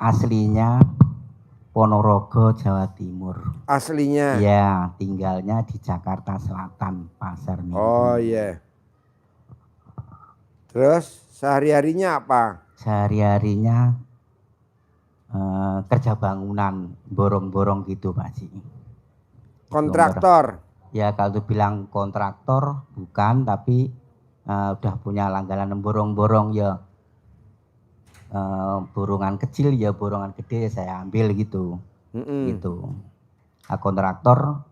aslinya Ponorogo, Jawa Timur. Aslinya? Ya, tinggalnya di Jakarta Selatan, Pasar Minggu. Oh iya. Terus sehari-harinya apa? Sehari-harinya kerja bangunan, borong-borong gitu Pak Haji. Kontraktor? Ya kalau bilang kontraktor bukan, tapi udah punya langganan borong-borong ya. Borongan kecil ya borongan gede saya ambil gitu. Gitu. Nah, kontraktor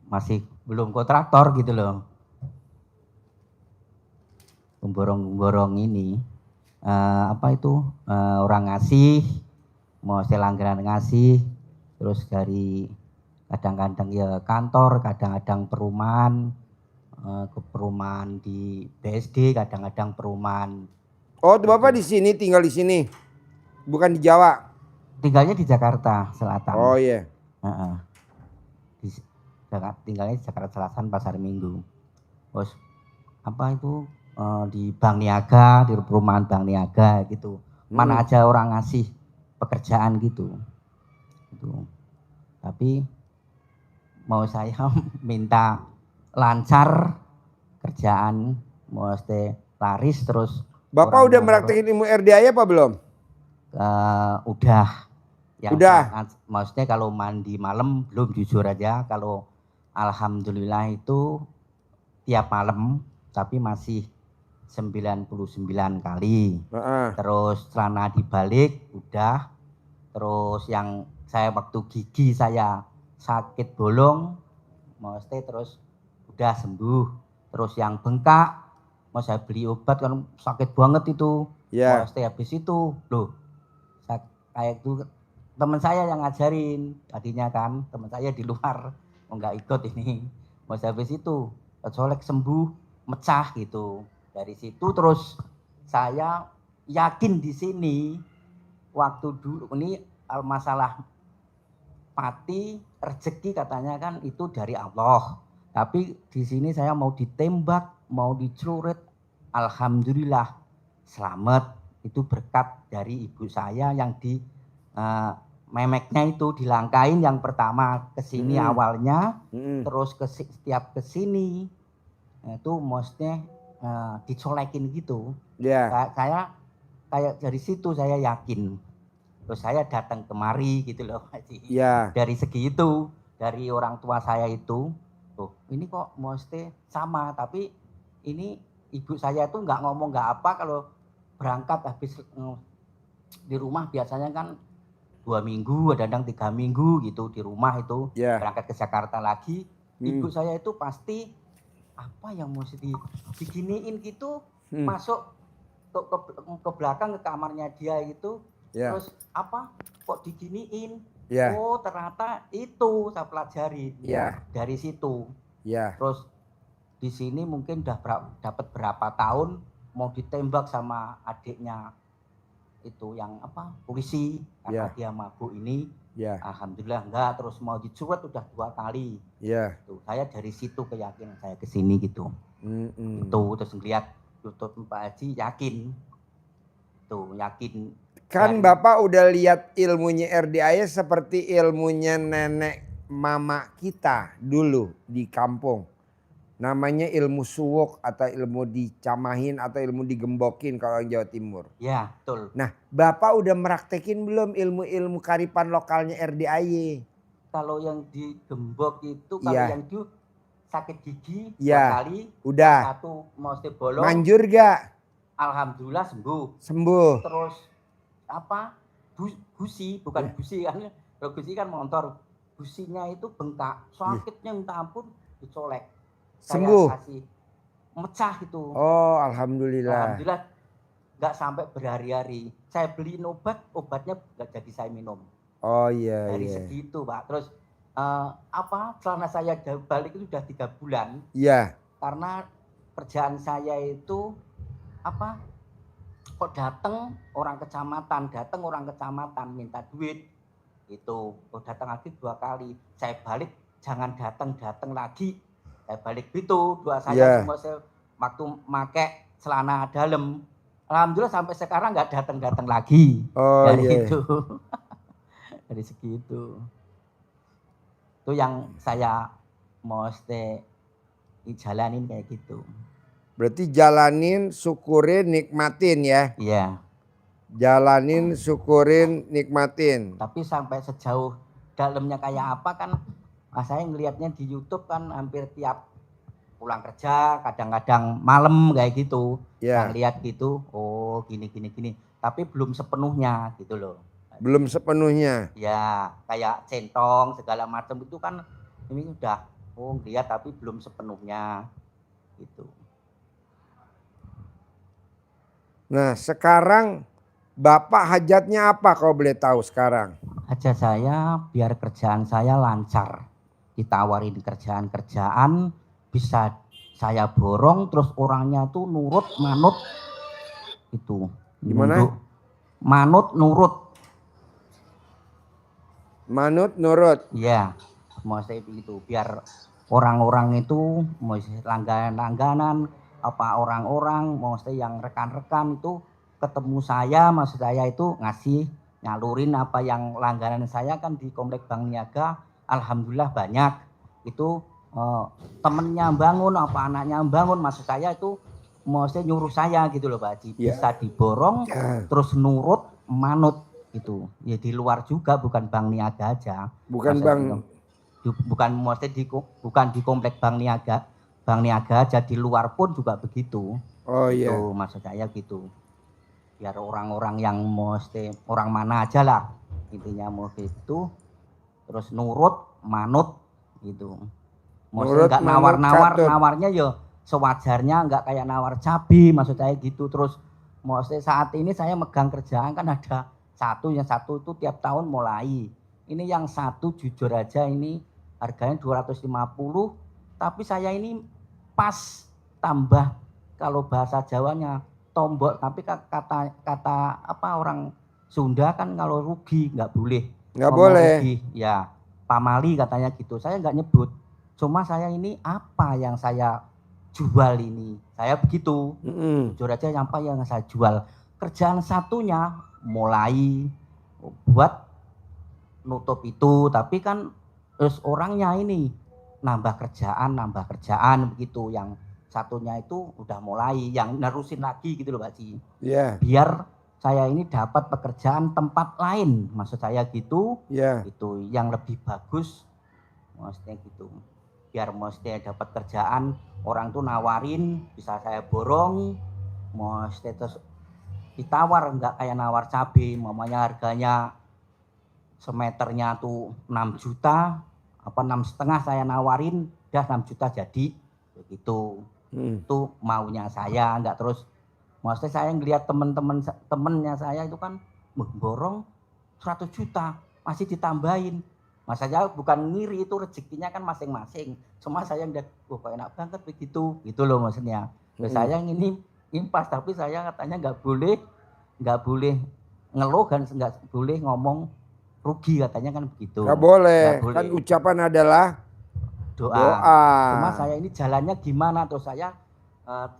masih belum kontraktor gitu loh. Borong-borong ini orang ngasih, mau saya langganan ngasih, terus dari kadang-kadang ya kantor, kadang-kadang perumahan, ke perumahan di BSD, kadang-kadang perumahan. Oh, Bapak di sini, tinggal di sini, bukan di Jawa? Tinggalnya di Jakarta Selatan. Oh iya. Tinggalnya di Jakarta Selatan, Pasar Minggu. Terus di Bank Niaga, di perumahan Bank Niaga gitu. Mana aja orang ngasih pekerjaan gitu. Tapi mau saya minta lancar kerjaan, mesti laris terus. Bapak udah meraktekin ilmu RDA apa belum? Udah. Udah. Maksudnya kalau mandi malam belum, jujur aja. Kalau alhamdulillah itu tiap malam, tapi masih 99 kali. Terus celana dibalik udah. Terus yang saya waktu gigi saya sakit bolong, maksudnya terus udah sembuh. Terus yang bengkak, mau saya beli obat kan sakit banget itu. Maksudnya habis itu loh, kayak itu teman saya yang ngajarin tadinya kan, teman saya di luar nggak ikut ini. Mau habis itu colek sembuh, mecah gitu. Dari situ terus saya yakin di sini waktu dulu ini masalah mati rezeki katanya kan itu dari Allah. Tapi di sini saya mau ditembak, mau dicelurit, alhamdulillah selamat. Itu berkat dari ibu saya yang di memeknya itu dilangkain yang pertama kesini awalnya, terus setiap kesini itu maksudnya dicolekin gitu. Saya kayak dari situ saya yakin. Terus saya datang kemari gitu loh Pak Haji. Dari segi itu, dari orang tua saya itu, tuh ini kok mesti sama, tapi ini ibu saya tuh nggak ngomong nggak apa kalau berangkat habis di rumah biasanya kan 2 minggu, kadang 3 minggu gitu di rumah itu, berangkat ke Jakarta lagi. Ibu saya itu pasti apa yang mesti diginiin gitu, masuk ke belakang ke kamarnya dia itu. Terus apa kok diginiin? Oh ternyata itu saya pelajari dari situ. Terus di sini mungkin udah dapat berapa tahun mau ditembak sama adiknya itu yang polisi karena dia mabuk ini. Alhamdulillah enggak, terus mau dicuret udah 2 kali. Tuh, saya dari situ keyakinan saya kesini gitu. Tuh terus ngeliat YouTube Pak Haji yakin. Tuh yakin. Kan Bapak udah lihat ilmunya RDA seperti ilmunya nenek mama kita dulu di kampung. Namanya ilmu suwuk atau ilmu dicamahin atau ilmu digembokin kalau orang Jawa Timur. Ya betul. Nah Bapak udah meraktekin belum ilmu-ilmu karipan lokalnya RDA? Kalau yang digembok itu, kalau yang itu sakit gigi 2 kali. Udah. 1 mesti bolong. Manjur gak? Alhamdulillah sembuh. Terus gusi, bukan gusi kan. Kalau gusi kan motor. Gusinya itu bengkak. Sakitnya minta ampun, dicolek. Sembuh. Saya kasih mecah itu. Oh alhamdulillah. Alhamdulillah nggak sampai berhari-hari. Saya beliin obatnya nggak jadi saya minum. Oh iya. Dari segitu Pak. Terus selama saya balik itu sudah 3 bulan. Karena kerjaan saya itu kok datang orang kecamatan minta duit itu. Kok datang lagi 2 kali. Saya balik jangan datang lagi. Saya balik gitu. Saya semua waktu make celana dalam Alhamdulillah sampai sekarang nggak datang-datang lagi. Oh Dari iya. itu. Dari segitu. Itu yang saya mesti dijalanin kayak gitu. Berarti jalanin, syukurin, nikmatin ya. Iya. Jalanin, syukurin, nikmatin. Tapi sampai sejauh dalamnya kayak apa kan, saya ngelihatnya di YouTube kan hampir tiap pulang kerja, kadang-kadang malam kayak gitu. Ya. Yang lihat gitu, oh gini. Tapi belum sepenuhnya gitu loh. Belum sepenuhnya. Ya, kayak centong segala macam itu kan ini udah lihat tapi belum sepenuhnya gitu. Nah sekarang Bapak hajatnya apa kalau boleh tahu sekarang? Hajat saya biar kerjaan saya lancar. Ditawarin kerjaan bisa saya borong terus orangnya tuh nurut manut itu. Gimana? Manut nurut. Manut nurut. Iya, mau saya begitu biar orang-orang itu mau langganan apa orang-orang mau saya yang rekan-rekan itu ketemu saya, maksud saya itu ngasih nyalurin apa yang langganan saya kan di Komplek Bank Niaga, alhamdulillah banyak itu temennya bangun apa anaknya bangun, maksud saya itu mau saya nyuruh saya gitu loh Pak Haji, bisa diborong terus nurut manut itu ya di luar juga bukan Bank Niaga aja, bukan Bank bukan maksudnya bukan di Komplek Bank Niaga aja, di luar pun juga begitu. Oh itu iya. maksud saya gitu biar orang-orang yang mesti orang mana aja lah intinya mau gitu terus nurut manut gitu, maksudnya nggak nawarnya ya sewajarnya, nggak kayak nawar cabai maksud saya gitu. Terus maksudnya saat ini saya megang kerjaan kan ada yang satu itu tiap tahun mulai, ini yang satu jujur aja ini harganya 250, tapi saya ini pas tambah kalau bahasa Jawanya tombok, tapi kata apa orang Sunda kan kalau rugi nggak boleh. Nggak boleh. Rugi, ya pamali katanya gitu. Saya nggak nyebut. Cuma saya ini apa yang saya jual ini, saya begitu. Jujur aja apa yang saya jual. Kerjaan satunya mulai buat nutup itu, tapi kan terus orangnya ini nambah kerjaan begitu. Yang satunya itu udah mulai yang nerusin lagi gitu loh Pak Ji. Yeah. Biar saya ini dapat pekerjaan tempat lain, maksud saya gitu. Itu yang lebih bagus, maksudnya gitu. Biar mesti dapat kerjaan orang tuh nawarin bisa saya borong, mesti terus ditawar nggak kayak nawar cabai, mamanya harganya semeternya tuh 6 juta apa 6,5 saya nawarin dah 6 juta jadi begitu. Itu maunya saya, enggak terus maksudnya saya ngelihat temennya saya itu kan borong 100 juta masih ditambahin. Mas saya bukan ngiri, itu rezekinya kan masing-masing. Cuma saya ngeliat, kok enak banget begitu, gitu loh maksudnya. Saya ini impas, tapi saya katanya nggak boleh ngeluh dan nggak boleh ngomong rugi katanya kan begitu. Nggak boleh, kan ucapan adalah doa. Cuma saya ini jalannya gimana, terus saya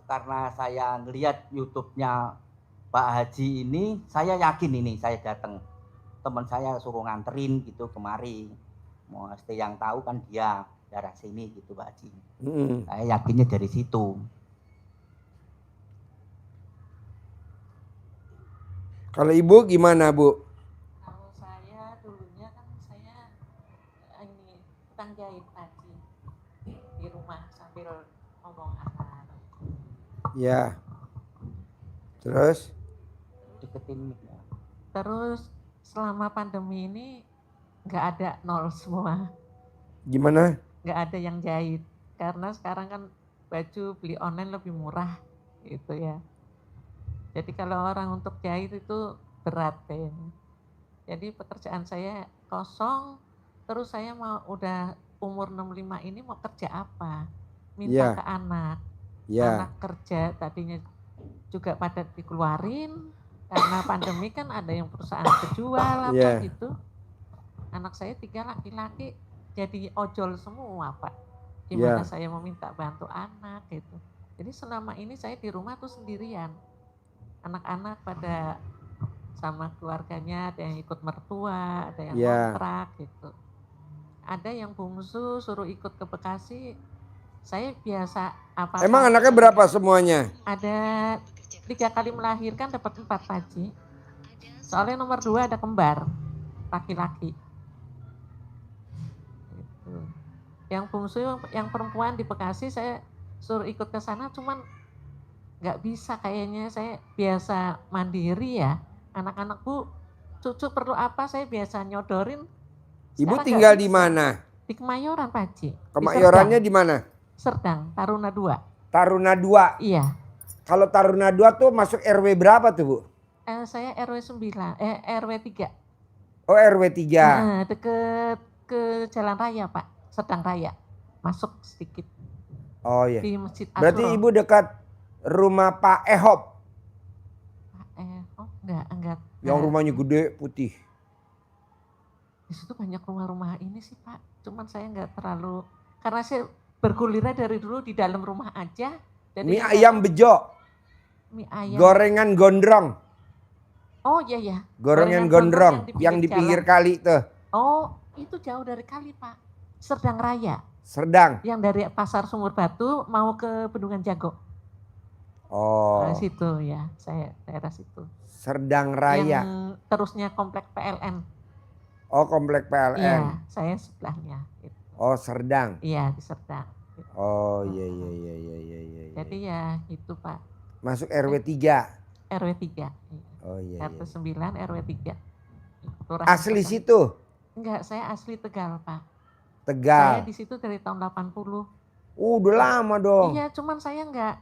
karena saya ngelihat YouTube-nya Pak Haji ini, saya yakin ini saya datang. Teman saya suruh nganterin gitu kemari, mesti yang tahu kan dia daerah sini gitu Pak Haji. Saya yakinnya dari situ. Kalau Ibu gimana Bu? Kalau saya dulunya kan saya ini tukang jahit Haji di rumah sambil ngomong anak. Ya. Terus? Terus selama pandemi ini nggak ada, nol semua. Gimana? Nggak ada yang jahit karena sekarang kan baju beli online lebih murah gitu ya. Jadi kalau orang untuk jahit itu berat kayaknya. Jadi pekerjaan saya kosong, terus saya mau udah umur 65 ini mau kerja apa? Minta ke anak. Anak kerja tadinya juga pada dikeluarin karena pandemi kan ada yang perusahaan kejual apa gitu. Anak saya 3 laki-laki jadi ojol semua Pak. Gimana saya mau minta bantu anak gitu. Jadi selama ini saya di rumah tuh sendirian. anak-anak pada sama keluarganya, ada yang ikut mertua, ada yang Iya. kontrak gitu. Ada yang bungsu suruh ikut ke Bekasi, saya biasa apa. Emang anaknya berapa semuanya? Ada 3 kali melahirkan dapat 4 Pak Haji. Soalnya nomor 2 ada kembar, laki-laki. Gitu. Yang bungsu yang perempuan di Bekasi saya suruh ikut ke sana, cuman nggak bisa kayaknya, saya biasa mandiri ya. Anak-anak Bu, cucu perlu apa saya biasa nyodorin. Ibu Sekarang tinggal nggak di bisa. mana? Di Kemayoran Pak Haji. Kemayorannya di mana? Serdang, Taruna 2. Taruna 2. Iya. Kalau Taruna 2 tuh masuk RW berapa tuh Bu? Saya RW 9, RW 3. Oh RW 3. Deket ke Jalan Raya Pak, Serdang Raya. Masuk sedikit. Oh iya. Di Masjid Asuro. Berarti Ibu dekat rumah Pak Ehop. Oh enggak. Yang rumahnya gede putih. Di situ banyak rumah-rumah ini sih Pak. Cuman saya enggak terlalu, karena saya bergulirnya dari dulu di dalam rumah aja. Jadi Mie ayam bejo. Mie ayam. Gorengan gondrong. Oh iya. Gorengan gondrong yang di pinggir kali tuh. Oh itu jauh dari kali Pak. Serdang Raya. Serdang. Yang dari Pasar Sumur Batu mau ke Bendungan Jago. Oh. Situ ya, saya daerah situ. Serdang Raya. Yang terusnya komplek PLN. Oh komplek PLN. Iya, saya sebelahnya. Gitu. Oh Serdang. Iya di Serdang. Gitu. Oh iya. Jadi ya itu Pak. Masuk RW 3. RW 3. Oh iya. RT 9 RW 3. Asli situ? Enggak, saya asli Tegal Pak. Tegal. Saya di situ dari tahun 80. Udah lama dong. Iya, cuman saya enggak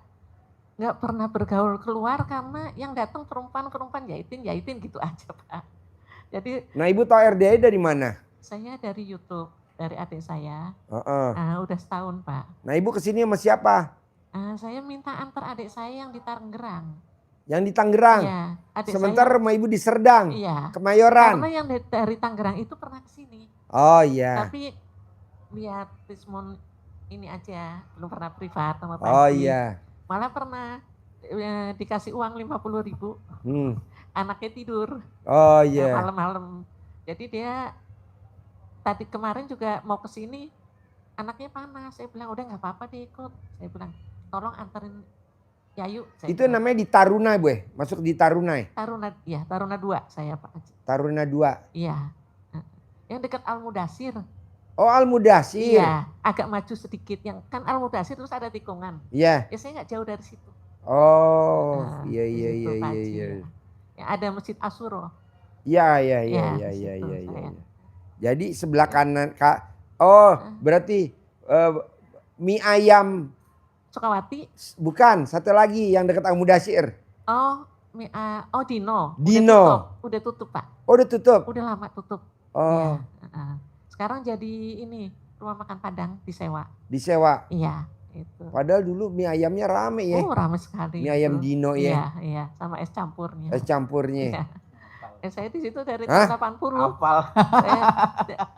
pernah bergaul keluar karena yang datang perempuan jahitin gitu aja Pak. Jadi. Nah Ibu tahu RDI dari mana? Saya dari YouTube, dari adik saya. Udah setahun Pak. Nah Ibu kesini sama siapa? Saya minta antar adik saya yang di Tangerang. Yang di Tangerang? Iya. Sementara rumah Ibu di Serdang? Iya. Kemayoran? Karena yang dari Tangerang itu pernah kesini. Oh iya. Tapi lihat Rismon ini aja, belum pernah privat sama Pak. Oh iya. Malah pernah dikasih uang 50.000. Anaknya tidur. Oh iya. Malam-malam. Jadi dia tadi kemarin juga mau kesini, anaknya panas. Saya bilang udah nggak apa-apa deh ikut. Saya bilang tolong anterin Yayu. Itu bilang. Namanya di Taruna Bu, masuk di Taruna ya? Taruna 2 saya Pak Haji. Taruna 2? Iya. Yang dekat Al-Mudasir. Oh Al-Mudasir. Iya, agak maju sedikit. Yang kan Al-Mudasir terus ada tikungan. Iya. Ya saya nggak jauh dari situ. Oh iya. Ya, ada Masjid Asuro. Iya. Jadi sebelah kanan Kak. Oh berarti mie ayam. Sukawati. Bukan, satu lagi yang dekat Al-Mudasir. Oh Dino. Udah tutup Pak. Oh udah tutup? Udah lama tutup. Oh. Ya, sekarang jadi ini rumah makan Padang disewa. Disewa? Iya. Itu. Padahal dulu mie ayamnya rame ya. Oh rame sekali. Mie ayam Dino ya. Iya, sama es campurnya. Es campurnya. Iya. Saya di situ dari tahun 80. Apal. Saya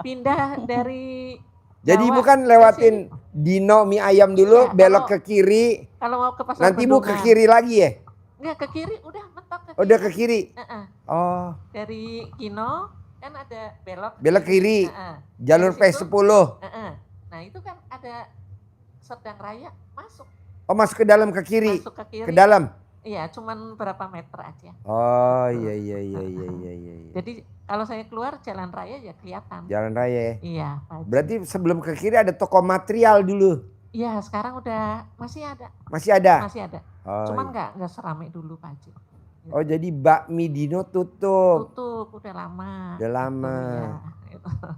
pindah dari Jadi Ibu kan lewatin Dino mie ayam dulu, iya, belok ke kiri. Kalau mau ke pasar nanti Ibu ke kiri lagi ya? Enggak, ke kiri udah mentok ke kiri. Udah ke kiri? Oh. Dari Kino kan ada belok. Belok kiri. Jalur P10. Nah itu kan ada Serdang Raya masuk. Oh masuk ke dalam ke kiri? Masuk ke kiri. Ke dalam? Iya cuman berapa meter aja. Oh iya. Jadi kalau saya keluar jalan raya ya kelihatan. Jalan raya ya? Iya. Berarti sebelum ke kiri ada toko material dulu? Iya sekarang udah masih ada. Masih ada? Masih ada. Oh, cuman nggak seramai dulu Pak Haji. Oh jadi bakmi Dino tutup? Tutup udah lama. Udah lama. Gitu, ya.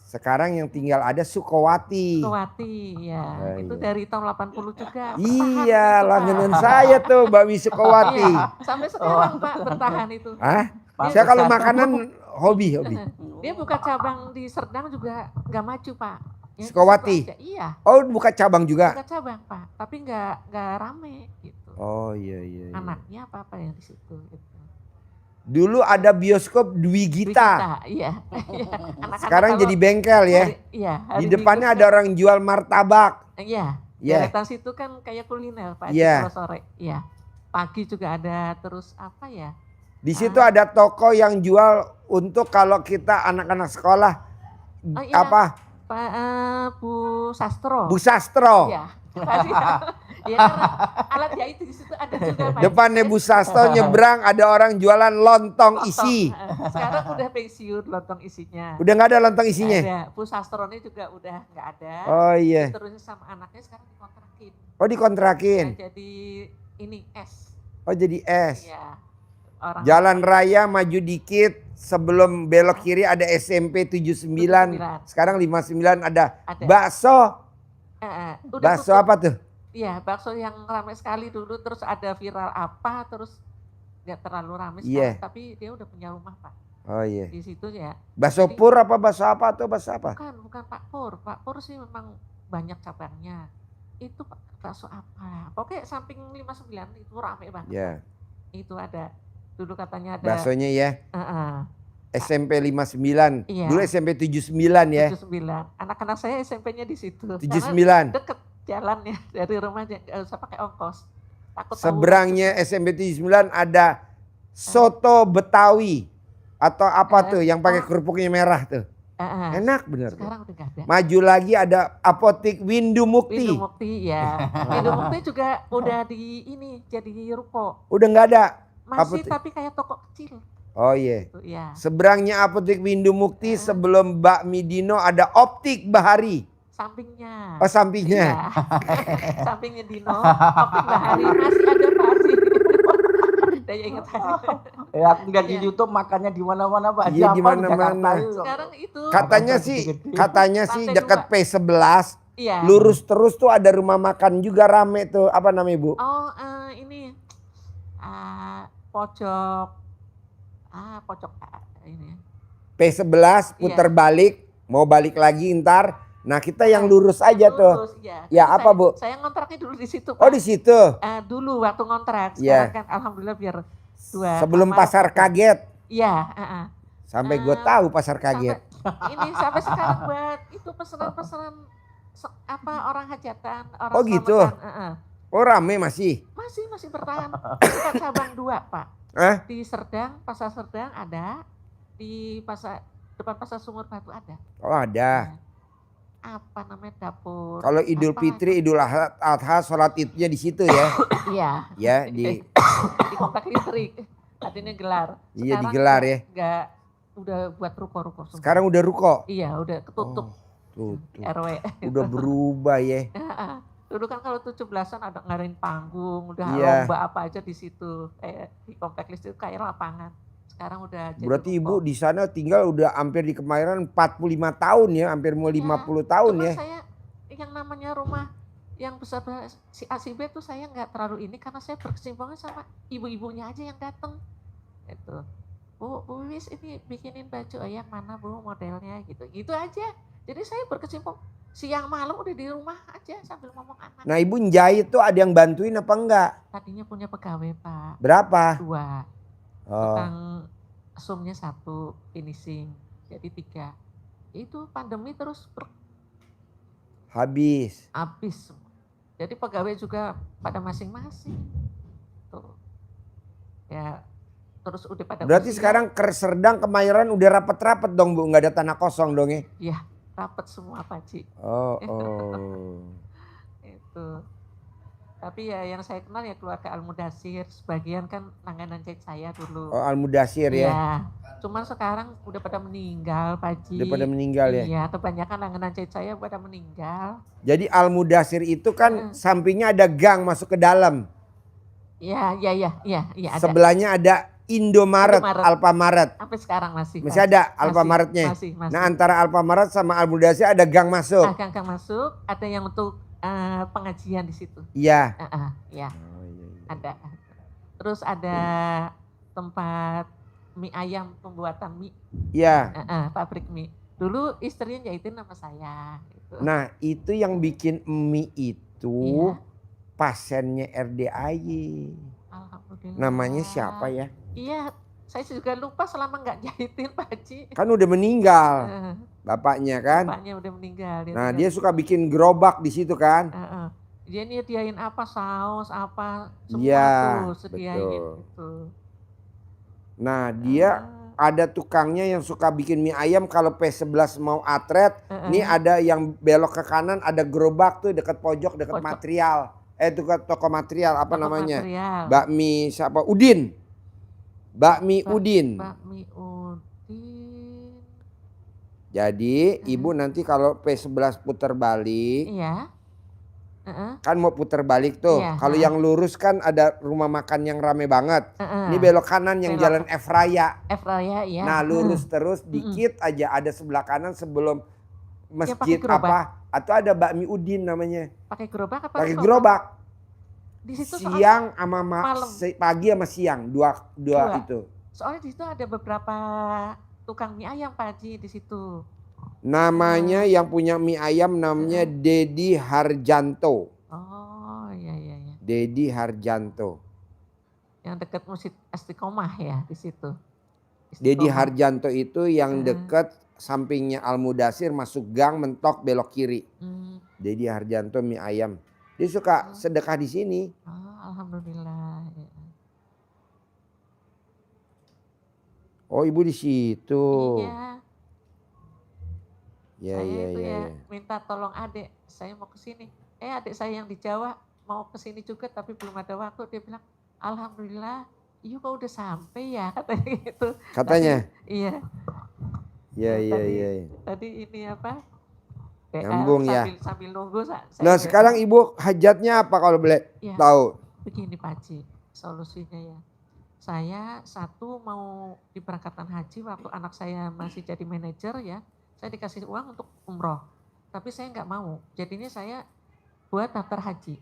Sekarang yang tinggal ada Sukawati. Sukawati ya. Itu dari tahun 80 juga. Iya langganan saya tuh bakmi Sukawati. Iya, sampai sekarang Pak bertahan itu. Saya kalau makanan hobi. Dia buka cabang di Serdang juga nggak maju Pak. Ya, Sukawati? Iya. Oh buka cabang juga? Buka cabang Pak, tapi nggak rame gitu. Oh iya. Anaknya apa yang di situ gitu. Dulu ada bioskop Dwi Gita. Iya. Sekarang jadi bengkel ya. Iya. Di depannya ada orang jual martabak. Iya. Deretan situ kan kayak kuliner Pak Kalau sore. Iya. pagi juga ada, terus apa ya? Di situ ada toko yang jual untuk kalau kita anak-anak sekolah Oh iya, apa? Pak Bu Sastro. Bu Sastro. Iya. Ya karena alat jahit di situ ada juga Pak. Depannya Bu Sastro nyebrang ada orang jualan lontong isi. Sekarang udah pensiun lontong isinya. Udah nggak ada lontong isinya? Ada. Bu Sastro ini juga udah nggak ada. Oh iya. Terus sama anaknya sekarang dikontrakin. Oh dikontrakin. Ya, jadi ini es. Oh jadi es. Iya. Orang Jalan raya maju dikit sebelum belok kiri ada SMP 79. Sekarang 59 ada bakso. Udah Bakso tutup. apa tuh? Iya, bakso yang ramai sekali dulu, terus ada viral apa, terus nggak terlalu ramai Iya. sekarang, tapi dia udah punya rumah Pak. Oh iya. Di situ ya. Bakso Jadi- pur apa bakso apa tuh bakso apa? Bukan Pak Pur. Pak Pur sih memang banyak cabangnya. Itu bakso apa? Pokoknya samping 59 itu ramai banget. Ya. Itu ada. Dulu katanya ada. Baksonya ya. Heeh. SMP 59. Iya. Dulu SMP 79 ya. 79. Anak-anak saya SMP-nya di situ. 79. Deket jalannya dari rumahnya, nggak usah pakai ongkos. Takut tahu. Seberangnya SMP 79 ada soto Betawi atau apa tuh yang pakai kerupuknya merah tuh. Enak bener. Sekarang udah nggak ada. Maju lagi ada apotik Windu Mukti. Windu Mukti ya. Windu Mukti juga udah di ini jadi ruko. Udah nggak ada. Masih Apotek. tapi kayak toko kecil. Oh iya. Gitu, ya. Seberangnya apotik Windu Mukti sebelum Bakmi Dino ada Optik Bahari. Sampingnya. Oh sampingnya. Iya. Sampingnya Dino, Optik Bahari masih ada Bahari. Saya ingat aja. Ya aku lihat di YouTube makannya di mana-mana Pak. Iya, di Apa, mana-mana. Jakarta itu. Sekarang itu. Katanya sih Lantai dekat dua. P11. Iya. Lurus terus tuh ada rumah makan juga rame tuh. Apa namanya Bu? Oh ini pojok pojok ini. P11 putar balik. Mau balik lagi ntar. Nah kita yang lurus aja tuh. Lurus, iya. Ya Jadi apa Bu? Saya ngontraknya dulu di situ. Oh Pak. di situ. Dulu waktu ngontrak. Iya. Sekarang kan alhamdulillah biar dua. Sebelum kamar. pasar kaget. Iya. Sampai gue tahu pasar kaget. Sampai sekarang buat itu pesanan-pesanan apa orang hajatan, orang Oh gitu. selamatan. Oh rame masih. Masih bertahan. Kita cabang 2 Pak. Di Serdang, Pasar Serdang ada, di depan Pasar Sumur Batu ada. Oh ada. Apa namanya dapur? Kalau Idul Fitri, Idul Adha, sholat idnya di situ ya. Iya. Ya di Komplek Listrik. Tadinya gelar. Iya digelar ya. Enggak, udah buat ruko-ruko semua. Sekarang udah ruko. Iya, udah ketutup. Tutup. RW. Udah berubah ya. Dulu kan kalau 17-an ada ngadain panggung, udah Iya. lomba apa aja di situ. Di komplek listrik kayak lapangan. Sekarang udah jadi Berarti ruko. Ibu di sana tinggal udah hampir di Kemayoran 45 tahun ya, hampir mau 50 tahun Cuma ya. saya yang namanya rumah yang besar si A si B tuh saya nggak terlalu ini karena saya berkesimpulan sama ibu-ibunya aja yang datang. Itu. Bu Wis ini bikinin baju yang mana Bu modelnya gitu. Gitu aja. Jadi saya berkecimpung siang malam udah di rumah aja sambil ngomong anak. Nah Ibu njahit tuh ada yang bantuin apa enggak? Tadinya punya pegawai Pak. Berapa? 2. Oh. Tukang sumnya 1, finishing. Jadi 3. Itu pandemi terus Habis. habis semua. Jadi pegawai juga pada masing-masing. Tuh. Ya terus udah pada Berarti usia. sekarang Serdang Kemayoran udah rapet-rapet dong Bu, nggak ada tanah kosong dong ya? Ya rapet semua Pak Ci. Oh. Itu. Tapi ya yang saya kenal ya keluarga Al-Mudasir. Sebagian kan langganan cek saya dulu. Oh Al-Mudasir ya? Iya. Cuman sekarang udah pada meninggal Pak Ci. Udah pada meninggal ya? Iya, kebanyakan langganan cek saya pada meninggal. Jadi Al-Mudasir itu kan sampingnya ada gang masuk ke dalam. Iya ada. Sebelahnya ada Indomaret, Alfamaret. Sampai sekarang masih. Masih ada Alfamaretnya. Masih. Nah antara Alfamaret sama Al-Mudasir ada gang masuk. Gang masuk, ada yang untuk pengajian di situ. Iya. Iya. Ada. Terus ada tempat mie ayam, pembuatan mie. Iya. Pabrik mie. Dulu istrinya jahitin nama saya. Gitu. Nah itu yang bikin mie itu Iya. pasiennya RDAY. Alhamdulillah. Namanya siapa ya? Iya, saya juga lupa selama nggak jahitin Pak Haji. Kan udah meninggal bapaknya kan. Bapaknya udah meninggal. Nah dia suka bikin gerobak di situ kan. Dia nyediain apa, saus, apa, semua Iya, tuh sediain betul. gitu. Nah, dia ada tukangnya yang suka bikin mie ayam kalau P11 mau atret. Ini ada yang belok ke kanan, ada gerobak tuh dekat pojok, dekat material. Dekat toko material, apa namanya? Bakmi siapa? Udin. Bakmi Udin. Bakmi Udin. Jadi ibu nanti kalau P11 putar balik. Iya. Kan mau putar balik tuh. Kalau yang lurus kan ada rumah makan yang rame banget. Ini belok kanan yang jalan F Raya. F Raya ya. Nah lurus terus dikit aja ada sebelah kanan sebelum masjid apa. Atau ada bakmi Udin namanya. Pakai gerobak apa? Pakai gerobak. Di situ siang sama pagi sama siang. Dua itu. Soalnya di situ ada beberapa tukang mie ayam Pak Haji di situ. Namanya yang punya mie ayam namanya Dedi Harjanto. Oh iya. Dedi Harjanto. Yang dekat Masjid Istiqomah ya di situ. Dedi Harjanto itu yang dekat sampingnya Al Mudasir masuk gang mentok belok kiri. Dedi Harjanto mie ayam. Dia suka sedekah di sini. Oh, alhamdulillah. Oh ibu di situ. Iya. Saya minta tolong adik, saya mau ke sini. Adik saya yang di Jawa mau ke sini juga tapi belum ada waktu. Dia bilang, alhamdulillah, iya kok udah sampai ya katanya gitu. Katanya? Iya. Iya. Tadi ini apa? Nyambung ya. Sambil nunggu. Nah sekarang ibu hajatnya apa kalau boleh tahu? Begini Pak Haji, solusinya ya. Saya satu mau diberangkatkan haji waktu anak saya masih jadi manajer ya. Saya dikasih uang untuk umroh. Tapi saya nggak mau. Jadinya saya buat daftar haji.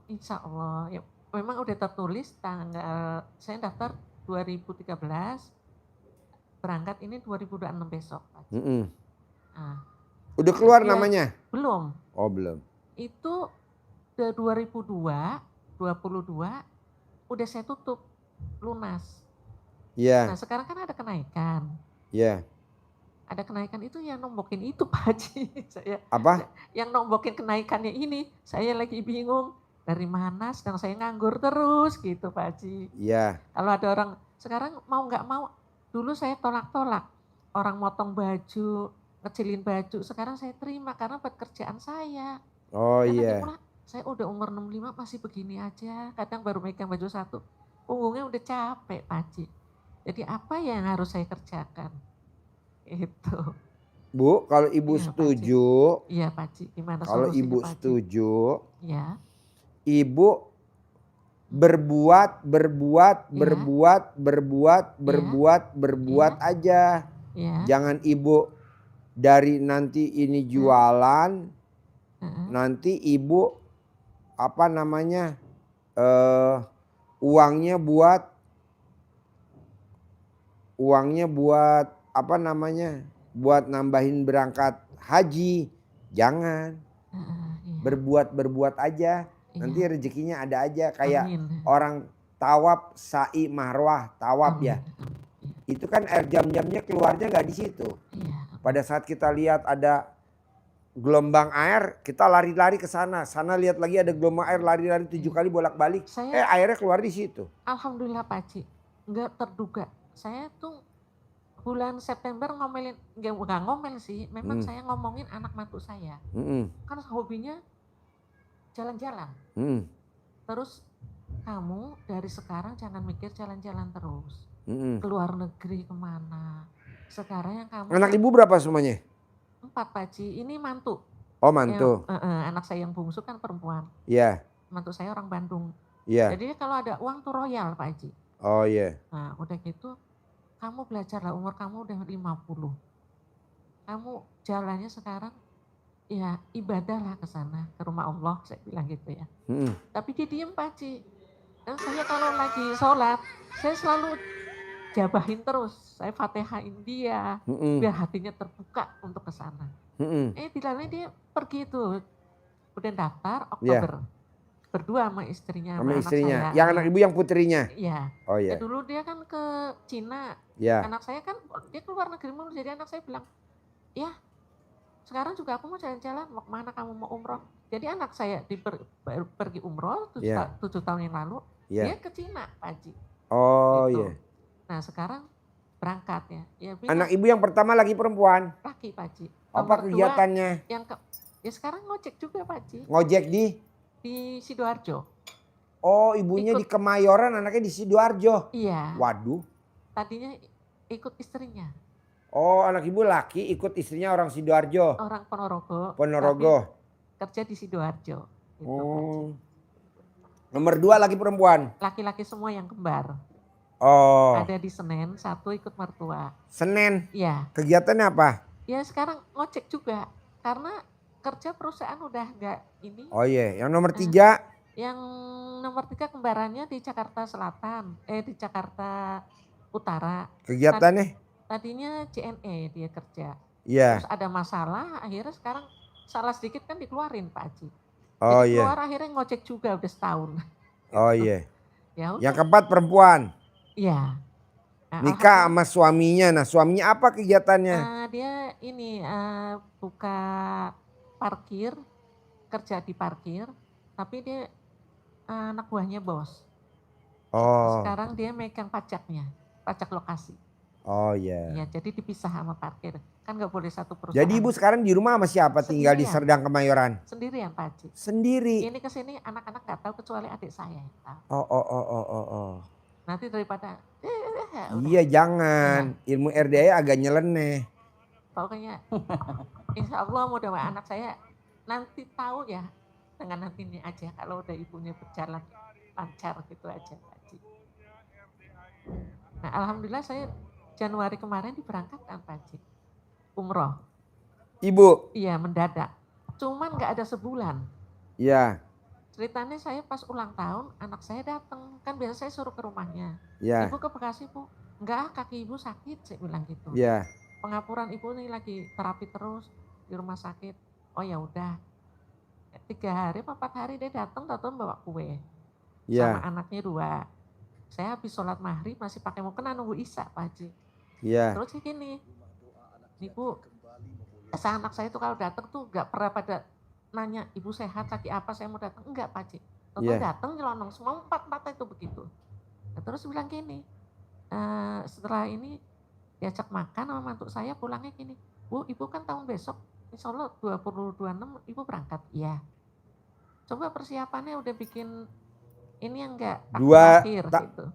Insya Allah. Ya, memang udah tertulis tanggal, saya daftar 2013. Berangkat ini 2026 besok. Nah, udah keluar namanya? Belum. Oh belum. Itu 2022 udah saya tutup lunas. Iya. Nah sekarang kan ada kenaikan. Iya. Ada kenaikan itu yang nombokin itu Pak Haji. Apa? Yang nombokin kenaikannya ini, saya lagi bingung dari mana, sedang saya nganggur terus gitu Pak Haji. Iya. Kalau ada orang sekarang mau nggak mau, dulu saya tolak-tolak. Orang motong baju, ngecilin baju, sekarang saya terima karena buat kerjaan saya. Oh karena iya. Saya udah umur 65 masih begini aja, kadang baru megang baju satu. Punggungnya udah capek Pak Haji. Jadi apa yang harus saya kerjakan? Itu. Bu, kalau ibu setuju. Iya Pak Haji, gimana kalau solusinya ibu Pak Haji? Setuju. Iya. Ibu berbuat aja. Iya. Jangan ibu dari nanti ini jualan. Nanti ibu apa namanya? Uangnya buat apa namanya? Buat nambahin berangkat haji. Jangan. Berbuat aja. Nanti rezekinya ada aja kayak orang tawaf sa'i marwah tawaf ya. Itu kan air jam-jamnya keluarnya nggak di situ. Pada saat kita lihat ada gelombang air, kita lari-lari ke sana. Sana lihat lagi ada gelombang air, lari-lari 7 kali bolak-balik. Airnya keluar di situ. Alhamdulillah Pak Haji, nggak terduga. Saya tuh bulan September ngomelin, nggak ngomel sih, memang saya ngomongin anak mantu saya. Kan hobinya jalan-jalan. Terus kamu dari sekarang jangan mikir jalan-jalan terus. Keluar negeri kemana. Sekarang yang kamu. Anak ibu berapa semuanya? 4 Pak Haji, ini mantu. Oh mantu. Anak saya yang bungsu kan perempuan. Iya. Mantu saya orang Bandung. Iya. Jadi kalau ada uang tuh royal Pak Haji. Oh iya. Nah udah gitu kamu belajarlah, umur kamu udah 50. Kamu jalannya sekarang ya ibadahlah ke sana, ke rumah Allah, saya bilang gitu ya. Tapi dia diem Pak Haji. Dan saya kalau lagi sholat, saya selalu jabahin terus. Saya fatihain dia, biar hatinya terbuka untuk ke sana. Dilalui dia pergi itu, udah daftar Oktober. Berdua sama istrinya. Sama istrinya. Anak saya. Yang anak ibu yang putrinya? Iya. Oh iya. Dulu dia kan ke Cina. Iya. Anak saya kan dia keluar negeri mulu. Jadi anak saya bilang, ya sekarang juga aku mau jalan-jalan, mau kemana kamu mau umroh. Jadi anak saya pergi umroh 7 Iya. tahun yang lalu, Iya. dia ke Cina Pak Haji. Oh Gitu. iya. Nah sekarang berangkat ya. Ya Anak bilang, ibu yang pertama lagi perempuan. laki Pak Haji. Apa Nomor 2 kegiatannya? ya sekarang ngojek juga Pak Haji. Ngojek Di Sidoarjo. Oh ibunya di Kemayoran, anaknya di Sidoarjo. Iya. Waduh. Tadinya ikut istrinya. Oh anak ibu laki ikut istrinya orang Sidoarjo. Orang Ponorogo. Ponorogo. Kerja di Sidoarjo. Gitu, Nomor 2 lagi perempuan. Laki-laki semua yang kembar. Oh. Ada di Senen, 1 ikut mertua. Senen? Iya. Kegiatannya apa? Ya sekarang ngojek juga. Karena kerja perusahaan udah enggak ini. Oh iya, yang nomor 3? Yang nomor 3 kembarannya di Jakarta Selatan. Di Jakarta Utara. Kegiatannya? Tadinya JNE dia kerja. Iya. Terus ada masalah, akhirnya sekarang salah sedikit kan dikeluarin Pak Haji. Oh Jadi iya. keluar akhirnya ngojek juga udah setahun. Oh iya. Ya, yang keempat perempuan. Iya. Nah, nikah sama suaminya. Nah suaminya apa kegiatannya? Dia ini buka parkir, kerja di parkir, tapi dia anak buahnya bos. Oh. Sekarang dia megang pajaknya, pajak lokasi. Oh iya. Iya, jadi dipisah sama parkir. Kan nggak boleh satu perusahaan. Jadi ibu sekarang di rumah sama siapa? Tinggal di Serdang Kemayoran? Sendirian Pak Haji. Sendiri? Ini kesini anak-anak nggak tahu kecuali adik saya yang tahu. Oh. Nanti daripada iya jangan, ilmu RDA agak nyeleneh. Pokoknya insya Allah mudah-mudahan anak saya nanti tahu ya dengan nanti ini aja kalau udah ibunya berjalan lancar gitu aja Pak Haji. Nah alhamdulillah saya Januari kemarin diberangkatkan Pak Haji. Umroh. Ibu? Iya mendadak. Cuman gak ada sebulan. Iya. Ceritanya saya pas ulang tahun anak saya datang. Kan biasa saya suruh ke rumahnya. Iya. Ibu ke Bekasi Bu. Enggak kaki ibu sakit saya bilang gitu. Iya. Pengapuran ibu nih lagi terapi terus di rumah sakit. Oh ya udah. 3 hari 4 hari dia datang bawa kue. Iya. Sama anaknya 2. Saya habis sholat maghrib masih pakai mukena nunggu Isya Pak Haji. Iya. Terus gini. Nih Bu. Anak saya tuh kalau datang tuh gak pernah pada nanya ibu sehat lagi apa saya mau datang. Enggak Pak Haji. Datang nyelonong semua 4 itu begitu. Nah, terus bilang gini. Setelah ini diajak makan sama mantu saya pulangnya gini. Bu ibu kan tahun besok insya Allah 2026 ibu berangkat. Iya. Coba persiapannya udah bikin ini yang enggak akhir gitu.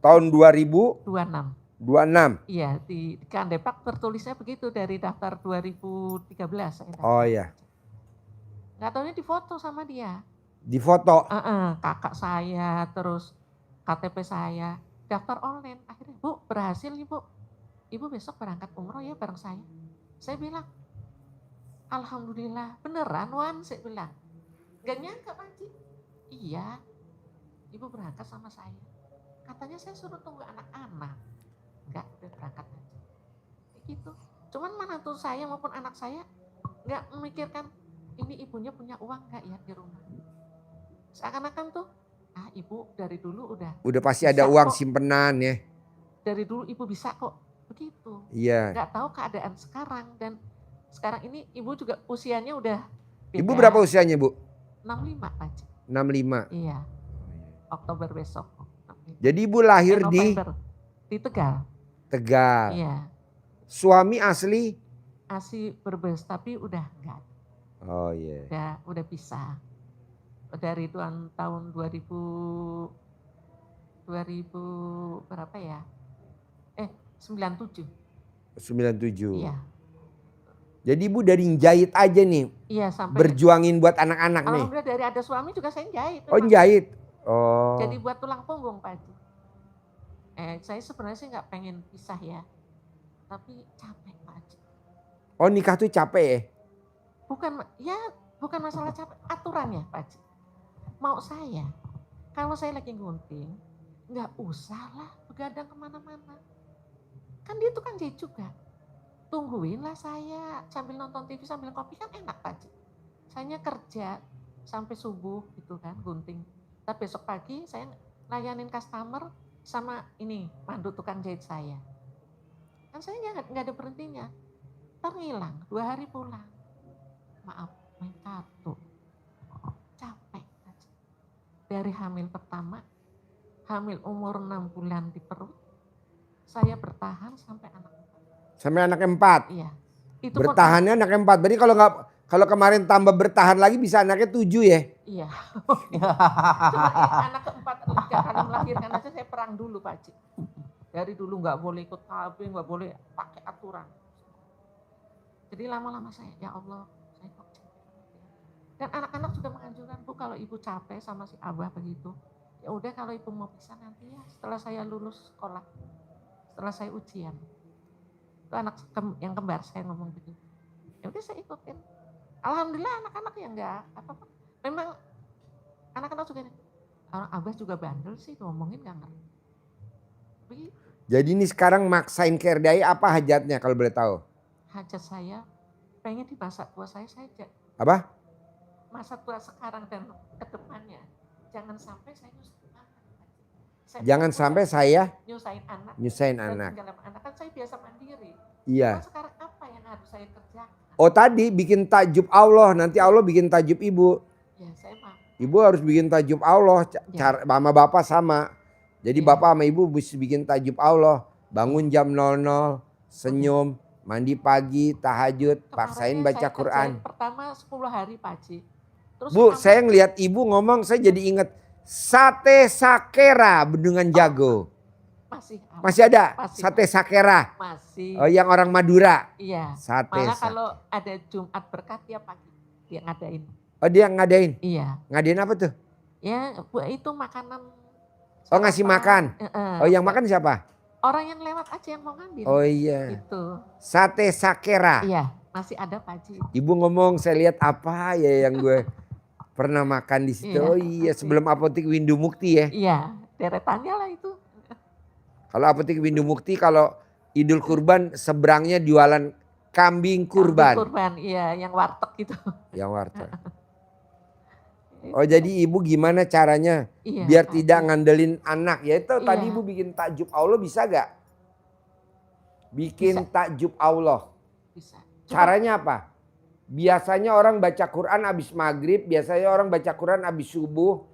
Tahun 2026. Iya di Kandepak tertulisnya begitu dari daftar 2013. Oh iya. Nggak taunya difoto sama dia. Difoto? Kakak saya terus KTP saya. Daftar online. Akhirnya Bu berhasil nih Bu. Ibu besok berangkat umroh ya bareng saya. Saya bilang alhamdulillah beneran Wan saya bilang. Gak nyangka Pak Haji. Iya. Ibu berangkat sama saya. Katanya saya suruh tunggu anak-anak. Enggak, udah berangkat aja. Gitu. Cuman mana tuh saya maupun anak saya enggak memikirkan ini ibunya punya uang enggak ya di rumah. Seakan-akan tuh, ibu dari dulu udah pasti ada uang simpenan ya. Dari dulu ibu bisa kok, begitu. Iya. Enggak tahu keadaan sekarang dan sekarang ini ibu juga usianya udah beda. Ibu berapa usianya Bu? 65 Pak Haji. 65? Iya. Oktober besok. 65. Jadi ibu lahir di Tegal. Tegal. Iya. Suami asli? Asli Brebes tapi udah enggak. Oh iya. Udah pisah. Dari tahun 2000 berapa ya? 97. 97. Iya. Jadi ibu dari jahit aja nih. Iya sampai. Berjuangin buat anak-anak nih. Alhamdulillah dari ada suami juga saya jahit. Oh jahit. Oh. Jadi buat tulang punggung Pak Haji. Saya sebenarnya sih nggak pengen pisah ya. Tapi capek Pak Haji. Oh nikah tuh capek ya? Bukan masalah capek. Aturannya Pak Haji. Mau saya. Kalau saya lagi gunting. Nggak usah lah begadang kemana-mana. Kan dia tukang jahit juga. Tungguin lah saya sambil nonton TV sambil kopi kan enak Pak Haji. Saya kerja sampai subuh gitu kan gunting. Tapi besok pagi saya layanin customer sama ini mandu tukang jahit saya. Kan saya nggak ada berhentinya. Ngilang, 2 hari pulang. Maaf, main kartu. Capek. Dari hamil pertama, hamil umur 6 bulan di perut, saya bertahan sampai anak 4. Sampai anak 4. Iya. Itu bertahannya anak 4. Berarti kalau kemarin tambah bertahan lagi bisa anaknya 7 ya? Iya. Cuma anak keempat 3 kali melahirkan aja saya perang dulu Pak Haji. Dari dulu nggak boleh ikut KB, nggak boleh pakai aturan. Jadi lama-lama saya, ya Allah, saya kok capek. Dan anak-anak sudah menganjurkan, Bu kalau ibu capek sama si Abah begitu, ya udah kalau ibu mau pisah nanti ya setelah saya lulus sekolah, setelah saya ujian. Itu anak yang kembar saya ngomong begitu. Ya udah saya ikutin. Alhamdulillah anak-anak yang enggak apa-apa. Memang anak-anak juga nih, orang Abah juga bandel sih ngomongin enggak ngerti. Begitu. Jadi ini sekarang maksain ke RDI apa hajatnya kalau boleh tahu? Hajat saya pengen di masa tua saya apa? Masa tua sekarang dan ke depannya jangan sampai saya nyusahin anak. Jangan sampai saya nyusahin anak. Anak kan saya biasa mandiri. Iya. Cuma sekarang apa yang harus saya kerjakan? Oh tadi bikin takjub Allah, nanti Allah bikin takjub ibu. Ya saya mau. Ibu harus bikin takjub Allah, sama bapak sama. Jadi bapak sama ibu bisa bikin takjub Allah. Bangun jam 00, senyum, mandi pagi, tahajud, paksain baca Quran. Pertama 10 hari Pak Haji. Terus Bu, saya ngelihat ibu ngomong, saya jadi ingat sate sakera Bendungan Jago. Masih ada? Sate sakera? Masih. Oh, yang orang Madura? Iya. Sate. Malah kalau ada Jumat berkat tiap pagi dia ngadain. Oh dia ngadain? Iya. Ngadain apa tuh? Ya Bu, itu makanan. Oh ngasih makan? Oh yang makan siapa? Orang yang lewat aja yang mau ngambil. Oh iya. Itu. Sate sakera? Iya. Masih ada Pak Haji. Ibu ngomong saya lihat apa ya yang gue pernah makan di situ. Iya, oh iya sebelum apotek Windu Mukti ya. Iya deretannya lah itu. Kalau apotek Windu Mukti kalau Idul Kurban seberangnya jualan kambing kurban. Kambing kurban iya yang warteg gitu. Yang warteg. Oh jadi ibu gimana caranya biar tidak ngandelin anak ya itu tadi ibu bikin takjub Allah bisa gak? Bikin takjub Allah. Bisa. Caranya apa? Biasanya orang baca Quran habis maghrib, biasanya orang baca Quran habis subuh.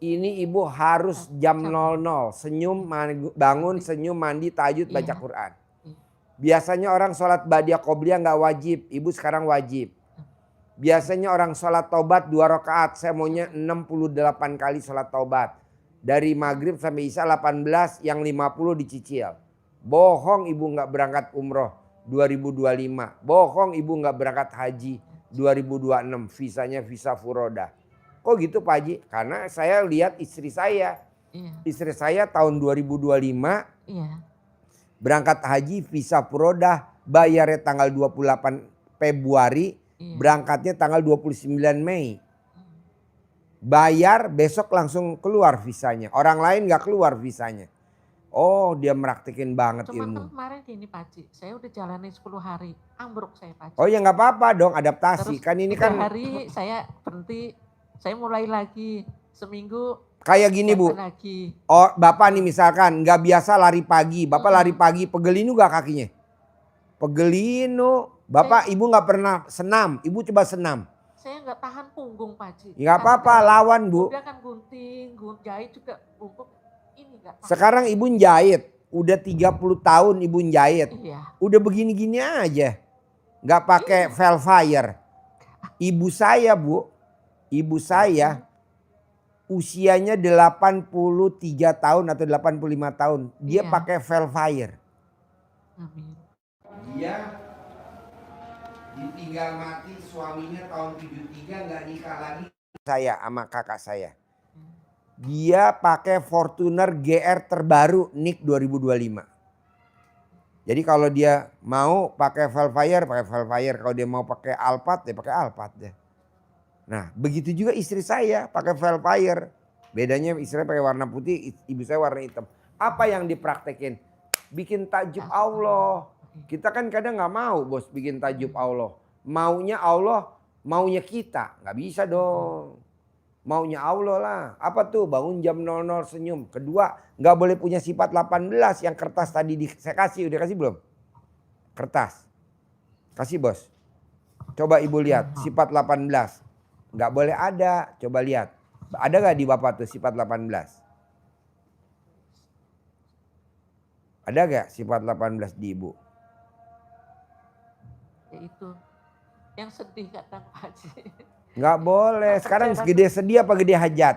Ini ibu harus jam 00, senyum, bangun, senyum, mandi, tahajud, baca Quran. Biasanya orang sholat badiah qobliyah nggak wajib, ibu sekarang wajib. Biasanya orang sholat taubat 2 rakaat, saya maunya 68 kali sholat taubat. Dari maghrib sampai isya 18, yang 50 dicicil. Bohong ibu nggak berangkat umroh 2025. Bohong ibu nggak berangkat haji 2026, visanya visa furoda. Kok gitu Pak Haji? Karena saya lihat istri saya. Istri saya tahun 2025 berangkat haji visa furoda, bayarnya tanggal 28 Februari, berangkatnya tanggal 29 Mei. Bayar besok langsung keluar visanya. Orang lain nggak keluar visanya. Oh dia meraktekin banget ilmu. Cuma kemarin gini Pak Haji, saya udah jalani 10 hari, ambruk saya Pak Haji. Oh ya nggak apa-apa dong adaptasi. Terus kan ini kan hari saya berhenti, saya mulai lagi seminggu. Kayak gini Bu, lagi. Oh bapak nih misalkan nggak biasa lari pagi, bapak lari pagi pegelinu gak kakinya? Pegelinu, bapak ibu nggak pernah senam, ibu coba senam. Saya nggak tahan punggung Pak Haji. Nggak apa-apa lawan Bu. Udah kan gunting, jahit juga punggung. Ini nggak tahan. Sekarang ibu jahit, udah 30 tahun ibu jahit. Iya. Udah begini-gini aja, nggak pakai velfire. Ibu saya Bu, ibu saya usianya 83 tahun atau 85 tahun. Dia pakai velfire. Amin. Dia ditinggal mati suaminya tahun 73 nggak nikah lagi. Saya sama kakak saya. Dia pakai Fortuner GR terbaru NIK 2025. Jadi kalau dia mau pakai velfire, pakai velfire. Kalau dia mau pakai Alphard, ya pakai Alphard deh. Nah begitu juga istri saya pakai velfire. Bedanya istri pakai warna putih, ibu saya warna hitam. Apa yang dipraktekin? Bikin takjub Allah. Kita kan kadang nggak mau bos bikin takjub Allah. Maunya Allah, maunya kita. Nggak bisa dong. Maunya Allah lah. Apa tuh? Bangun jam 00 senyum. Kedua, nggak boleh punya sifat 18 yang kertas tadi saya kasih. Udah kasih belum? Kertas. Kasih bos. Coba ibu lihat sifat 18. Nggak boleh ada. Coba lihat. Ada nggak di bapak tuh sifat 18? Ada nggak sifat 18 di ibu? Ya itu. Yang sedih kadang Pak Haji. Nggak boleh. Sekarang gede sedih apa gede hajat?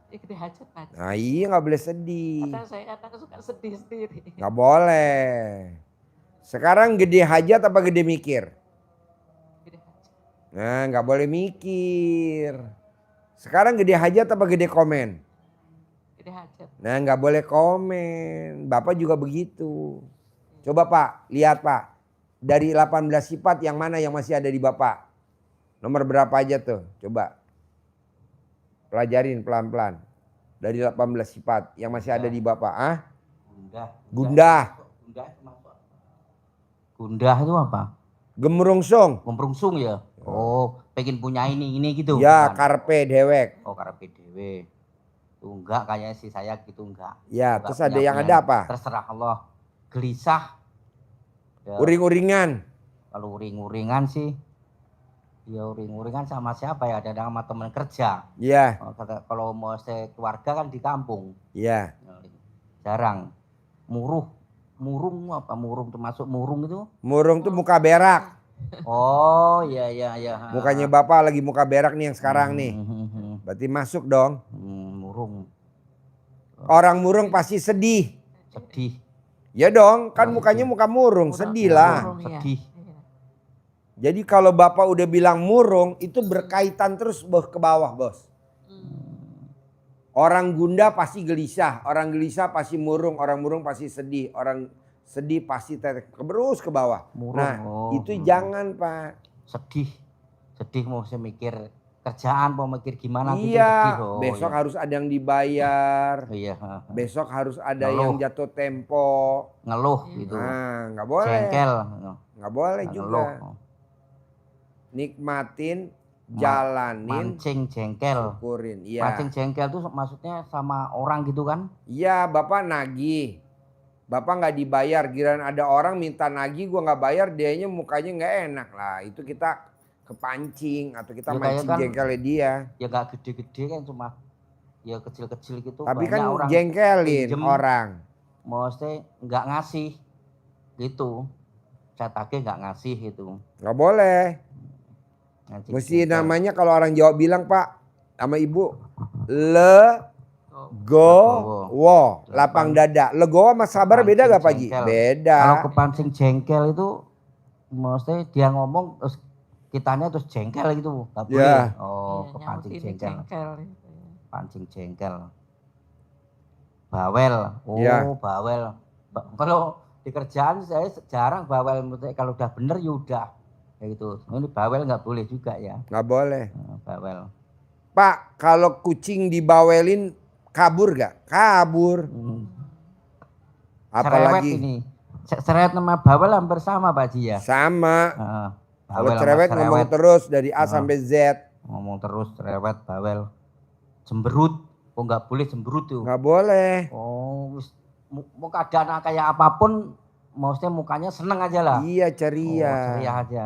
Ya gede hajat Pak Haji. Nah iya nggak boleh sedih. Kadang saya suka sedih sendiri. Nggak boleh. Sekarang gede hajat apa gede mikir? Gede hajat. Nah nggak boleh mikir. Sekarang gede hajat apa gede komen? Gede hajat. Nah nggak boleh komen. Bapak juga begitu. Coba Pak, lihat Pak. Dari 18 sifat yang mana yang masih ada di Bapak? Nomor berapa aja tuh? Coba. Pelajarin pelan-pelan. Dari 18 sifat yang masih ada di Bapak. Ah? Gundah. Gundah. Gundah itu apa? Gundah itu apa? Gemerungsung. Memperungsung ya? Oh, pengen punya ini gitu. Ya, bukan? karpe dewek. Oh, karpe dewe. Itu enggak kayaknya sih saya gitu enggak. Ya, Enggak terus ada yang punya. ada apa? Terserah Allah. Gelisah. Ya, Uring-uringan. kalau uring-uringan sih. Ya uring-uringan sama siapa ya? Ada sama teman kerja. Iya. Kalau mau saya keluarga kan di kampung. Iya. Jarang. Murung apa? Murung termasuk murung itu? Murung tuh muka berak. Oh iya. Mukanya Bapak lagi muka berak nih yang sekarang nih. Berarti masuk dong. Murung. Orang murung pasti sedih. Sedih. Ya dong, kan mukanya muka murung, sedih lah. Sedih. Jadi kalau Bapak udah bilang murung itu berkaitan terus ke bawah bos. Orang gundah pasti gelisah, orang gelisah pasti murung, orang murung pasti sedih, orang sedih pasti terus ke bawah. Murung. Nah itu jangan Pak. Sedih mau saya mikir kerjaan, mau mikir gimana gitu. Iya, sedih. besok Iya. harus ada yang dibayar. Iya. Besok harus ada Ngeluh. yang jatuh tempo. Ngeluh gitu. Nah nggak boleh. Jengkel. Nggak boleh juga. Ngeluh. Nikmatin, jalanin, Mancing jengkel. syukurin. Iya. Mancing jengkel tuh maksudnya sama orang gitu kan? Iya, Bapak nagih. Bapak nggak dibayar, giliran ada orang minta nagih, gua nggak bayar, dianya mukanya nggak enak lah. Itu kita kepancing atau kita Ya, mancing kan, jengkelnya dia. Ya gak gede-gede kan, cuma ya kecil-kecil gitu. Tapi banyak kan orang jengkelin pinjem, orang. Maksudnya nggak ngasih gitu. Saya tagih nggak ngasih gitu. Nggak boleh. Mancing Mesti jengkel. namanya kalau orang Jawa bilang Pak sama Ibu, legowo, lapang dada. Legowo sama sabar Pancing beda gak Pak Ji? jengkel. Beda. Kalau kepancing jengkel itu maksudnya dia ngomong terus kitanya terus jengkel gitu, nggak boleh. Ya. Oh, Iya, kepancing nyaut ini jengkel. jengkel gitu ya. Pancing jengkel. Bawel. Oh, Ya. bawel. Kalau di kerjaan saya jarang bawel, kalau udah bener ya udah. Kayak gitu. Ini bawel nggak boleh juga ya. Nggak boleh. Bawel. Pak, kalau kucing dibawelin kabur gak? Kabur. Cerewet Apalagi ini. Cerewet sama bawel hampir sama Pak Ji ya. sama. Kalau Bawel sama cerewet ngomong terus dari A sampai Z. Ngomong terus cerewet, bawel. Cemberut. Oh nggak boleh cemberut tuh. Nggak boleh. Oh, mau keadaan kayak apapun, maksudnya mukanya seneng aja lah. Iya ceria. Oh, ceria aja.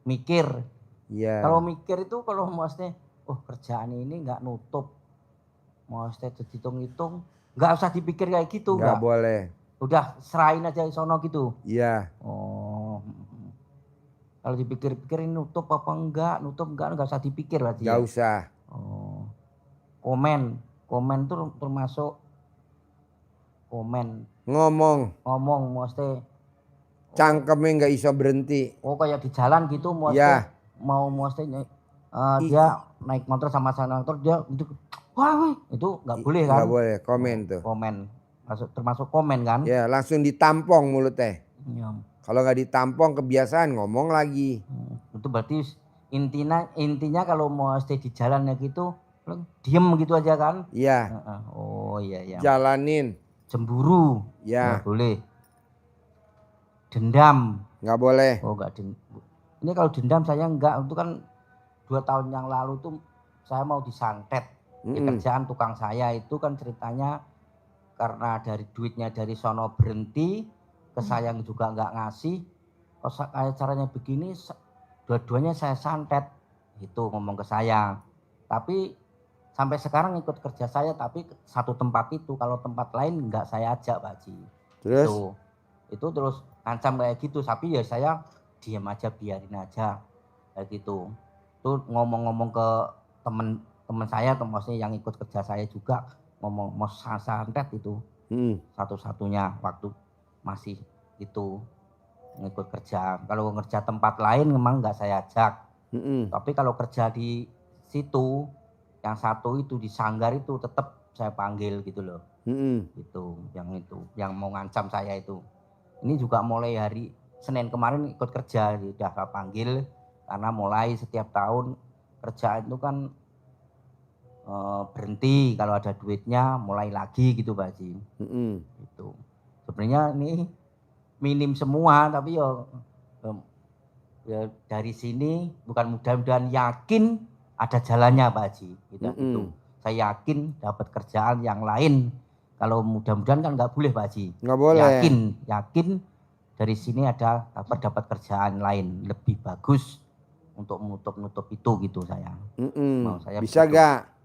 Mikir. Iya. Kalau mikir itu kalau maksudnya, oh kerjaan ini nggak nutup. Maksudnya dihitung-hitung, nggak usah dipikir kayak gitu. Nggak boleh. Udah serahin aja sono gitu. Iya. Oh. Kalau dipikir-pikir ini nutup apa enggak, nggak usah dipikir berarti. Nggak ya? usah. Oh. Komen tuh termasuk komen. Ngomong maksudnya. Cangkemnya nggak iso berhenti. Oh kayak di jalan gitu Ya. maksudnya. Mau maksudnya dia naik motor sama motor dia itu wah itu nggak boleh kan? Nggak boleh komen tuh. Komen termasuk komen kan? Ya langsung ditampong mulutnya. Ya. Kalau nggak ditampong kebiasaan ngomong lagi. Itu berarti intinya kalau mau stay di jalannya gitu diem gitu aja kan? Iya. Oh iya. Jalanin. Cemburu. Ya. Nggak boleh. Dendam. Nggak boleh. Oh enggak. Ini kalau dendam saya enggak. Itu kan 2 tahun yang lalu tuh saya mau disantet. Di kerjaan tukang saya itu kan ceritanya karena dari duitnya dari sono berhenti. Ke saya juga enggak ngasih. kayak caranya begini, dua-duanya saya santet. Itu ngomong ke saya. Tapi sampai sekarang ikut kerja saya, tapi satu tempat itu. Kalau tempat lain enggak saya ajak Pak Haji. Terus? Itu terus ngancam kayak gitu. Tapi ya saya diam aja, biarin aja. Kayak gitu. Itu ngomong-ngomong ke teman saya, maksudnya yang ikut kerja saya juga, ngomong mau santet itu. Satu-satunya waktu masih itu ngikut kerja. Kalau kerja tempat lain memang enggak saya ajak. Tapi kalau kerja di situ, yang satu itu di Sanggar itu tetap saya panggil gitu loh. Itu yang mau ngancam saya itu. Ini juga mulai hari Senin kemarin ikut kerja, sudah saya panggil karena mulai setiap tahun kerjaan itu kan berhenti, kalau ada duitnya mulai lagi gitu Pak Haji. Itu sebenarnya ini minim semua, tapi ya dari sini bukan, mudah-mudahan yakin ada jalannya Pak Haji. Gitu. Saya yakin dapat kerjaan yang lain. Kalau mudah-mudahan kan nggak boleh Pak Haji. Nggak boleh. Yakin dari sini ada dapat kerjaan lain lebih bagus untuk menutup itu gitu saya. Mau saya bisa gak?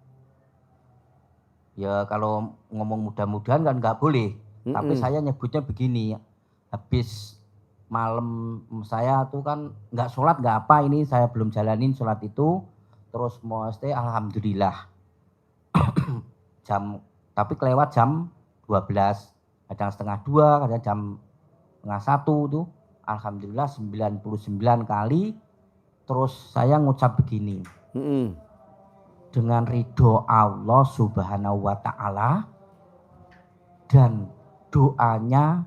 Ya kalau ngomong mudah-mudahan kan nggak boleh. Tapi saya nyebutnya begini, habis malam saya tuh kan nggak sholat nggak apa, ini saya belum jalanin sholat itu, terus mau stay alhamdulillah tapi kelewat jam 12, kadang setengah 2, kadang jam setengah 1 tuh, alhamdulillah 99 kali. Terus saya ngucap begini, dengan ridho Allah Subhanahu wa Ta'ala dan doanya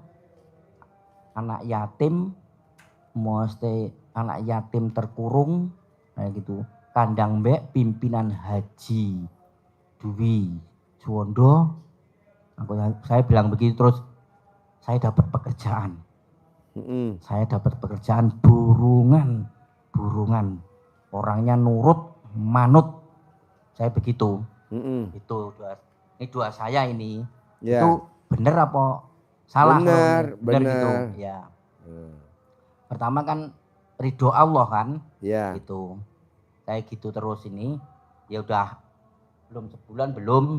anak yatim, mesti anak yatim terkurung kayak gitu, kandang mbek pimpinan Haji Dwi Juwondo, saya bilang begitu. Terus saya dapat pekerjaan, saya dapat pekerjaan burungan, orangnya nurut manut, saya begitu. Itu doa saya ini. Itu bener apa salah? Bener gitu ya. Pertama kan ridho Allah kan, gitu. Saya gitu terus ini, ya udah belum sebulan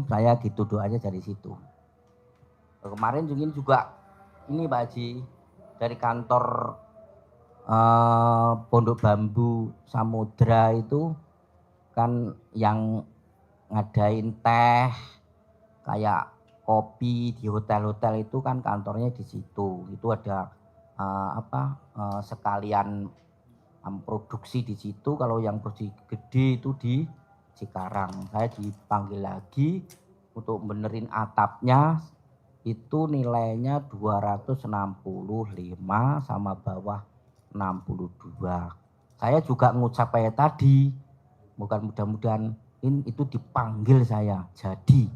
saya gitu doanya dari situ. Kemarin juga ini Pak Haji, dari kantor Pondok Bambu Samudra itu kan yang ngadain teh kayak kopi di hotel-hotel itu kan kantornya di situ. Itu ada sekalian produksi di situ. Kalau yang produksi gede itu di Cikarang. Saya dipanggil lagi untuk benerin atapnya, itu nilainya 265 sama bawah 62. Saya juga ngucap kayak tadi, bukan mudah-mudahan itu dipanggil saya jadi.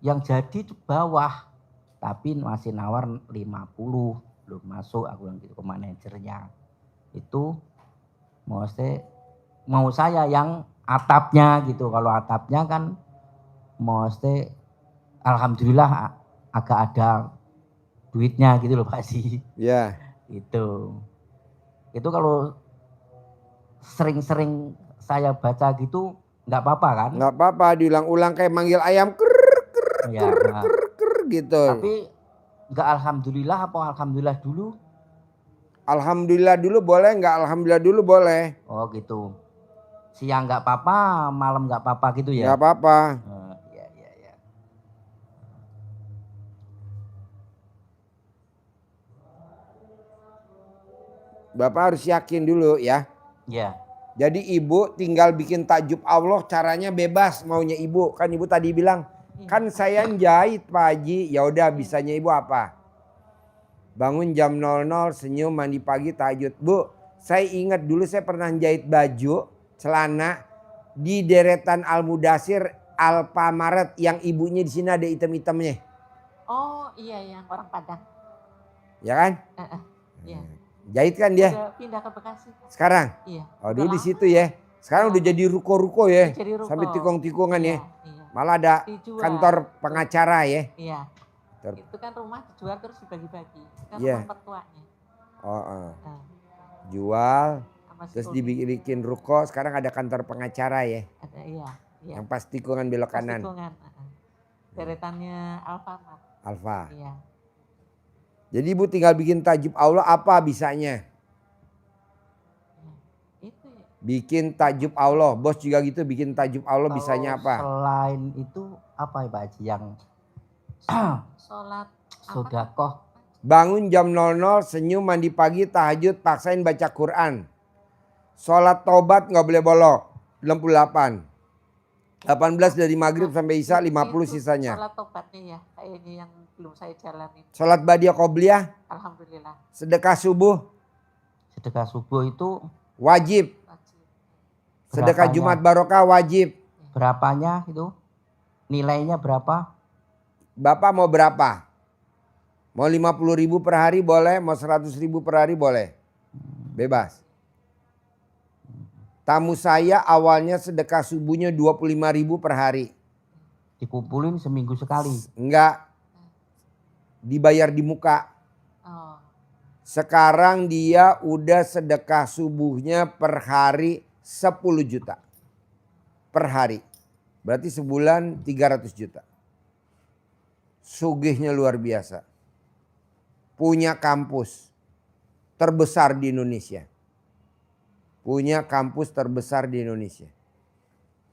Yang jadi itu bawah, tapi masih nawar 50, belum masuk aku yang gitu ke manajernya. Itu mau saya yang atapnya gitu. Kalau atapnya kan mesti alhamdulillah agak ada duitnya gitu loh Pak Haji. Iya. Itu kalau sering-sering saya baca gitu nggak apa-apa kan? Nggak apa-apa, diulang-ulang kayak manggil ayam gitu. Tapi nggak alhamdulillah apa alhamdulillah dulu? Alhamdulillah dulu boleh, nggak alhamdulillah dulu boleh. Oh gitu. Siang nggak apa-apa, malam nggak apa-apa gitu ya? Nggak apa-apa. Iya. Bapak harus yakin dulu ya. Iya. Jadi ibu tinggal bikin takjub Allah, caranya bebas maunya ibu. Kan ibu tadi bilang, kan saya jahit Pak Haji. Ya udah, bisanya ibu apa? Bangun jam 00, senyum, mandi pagi, tahajud. Bu, saya ingat dulu saya pernah jahit baju, celana di deretan Al-Mudasir, Alfamaret yang ibunya di sini ada item-itemnya. Oh iya, orang Padang. Ya kan? Iya. Jahit kan dia? Udah pindah ke Bekasi. Sekarang? Iya. Oh dulu di situ ya. Sekarang udah jadi ruko-ruko ya. Jadi ruko. Sampai tikung-tikungan ya. Iya. Malah ada dijual. Kantor pengacara ya. Iya. Itu kan rumah dijual terus dibagi-bagi. Kan rumah mertuanya. Nah, Jual. sama si Terus Uli. dibikin ruko. Sekarang ada kantor pengacara ya. Ada iya. Yang pas tikungan belok Pas kanan. tikungan. Deretannya Alfamart. Alfa. Iya. Jadi ibu tinggal bikin tajub Allah apa bisanya? Itu ya. Bikin tajub Allah. Bos juga gitu bikin tajub Allah Kalau bisanya apa? selain itu apa ya Pak Haji yang Sholat sodakoh? Bangun jam 00, senyum, mandi pagi, tahajud, paksain baca Quran. Sholat taubat nggak boleh bolong, 68. 18 dari maghrib sampai isya, 50 sisanya. Sholat tobatnya ya, kayaknya yang belum saya jalanin. Sholat badiah qobliyah, Alhamdulillah. sedekah subuh, Sedekah subuh itu wajib. Wajib. Sedekah berapanya? Jumat barokah wajib. Berapanya itu? Nilainya berapa? Bapak mau berapa? Mau 50.000 per hari boleh, mau 100.000 per hari boleh. Bebas. Tamu saya awalnya sedekah subuhnya 25.000 per hari. Dikumpulin seminggu sekali. Enggak. Dibayar di muka. Oh. Sekarang dia udah sedekah subuhnya per hari 10 juta. Per hari. Berarti sebulan 300 juta. Sugihnya luar biasa. Punya kampus terbesar di Indonesia. Punya kampus terbesar di Indonesia.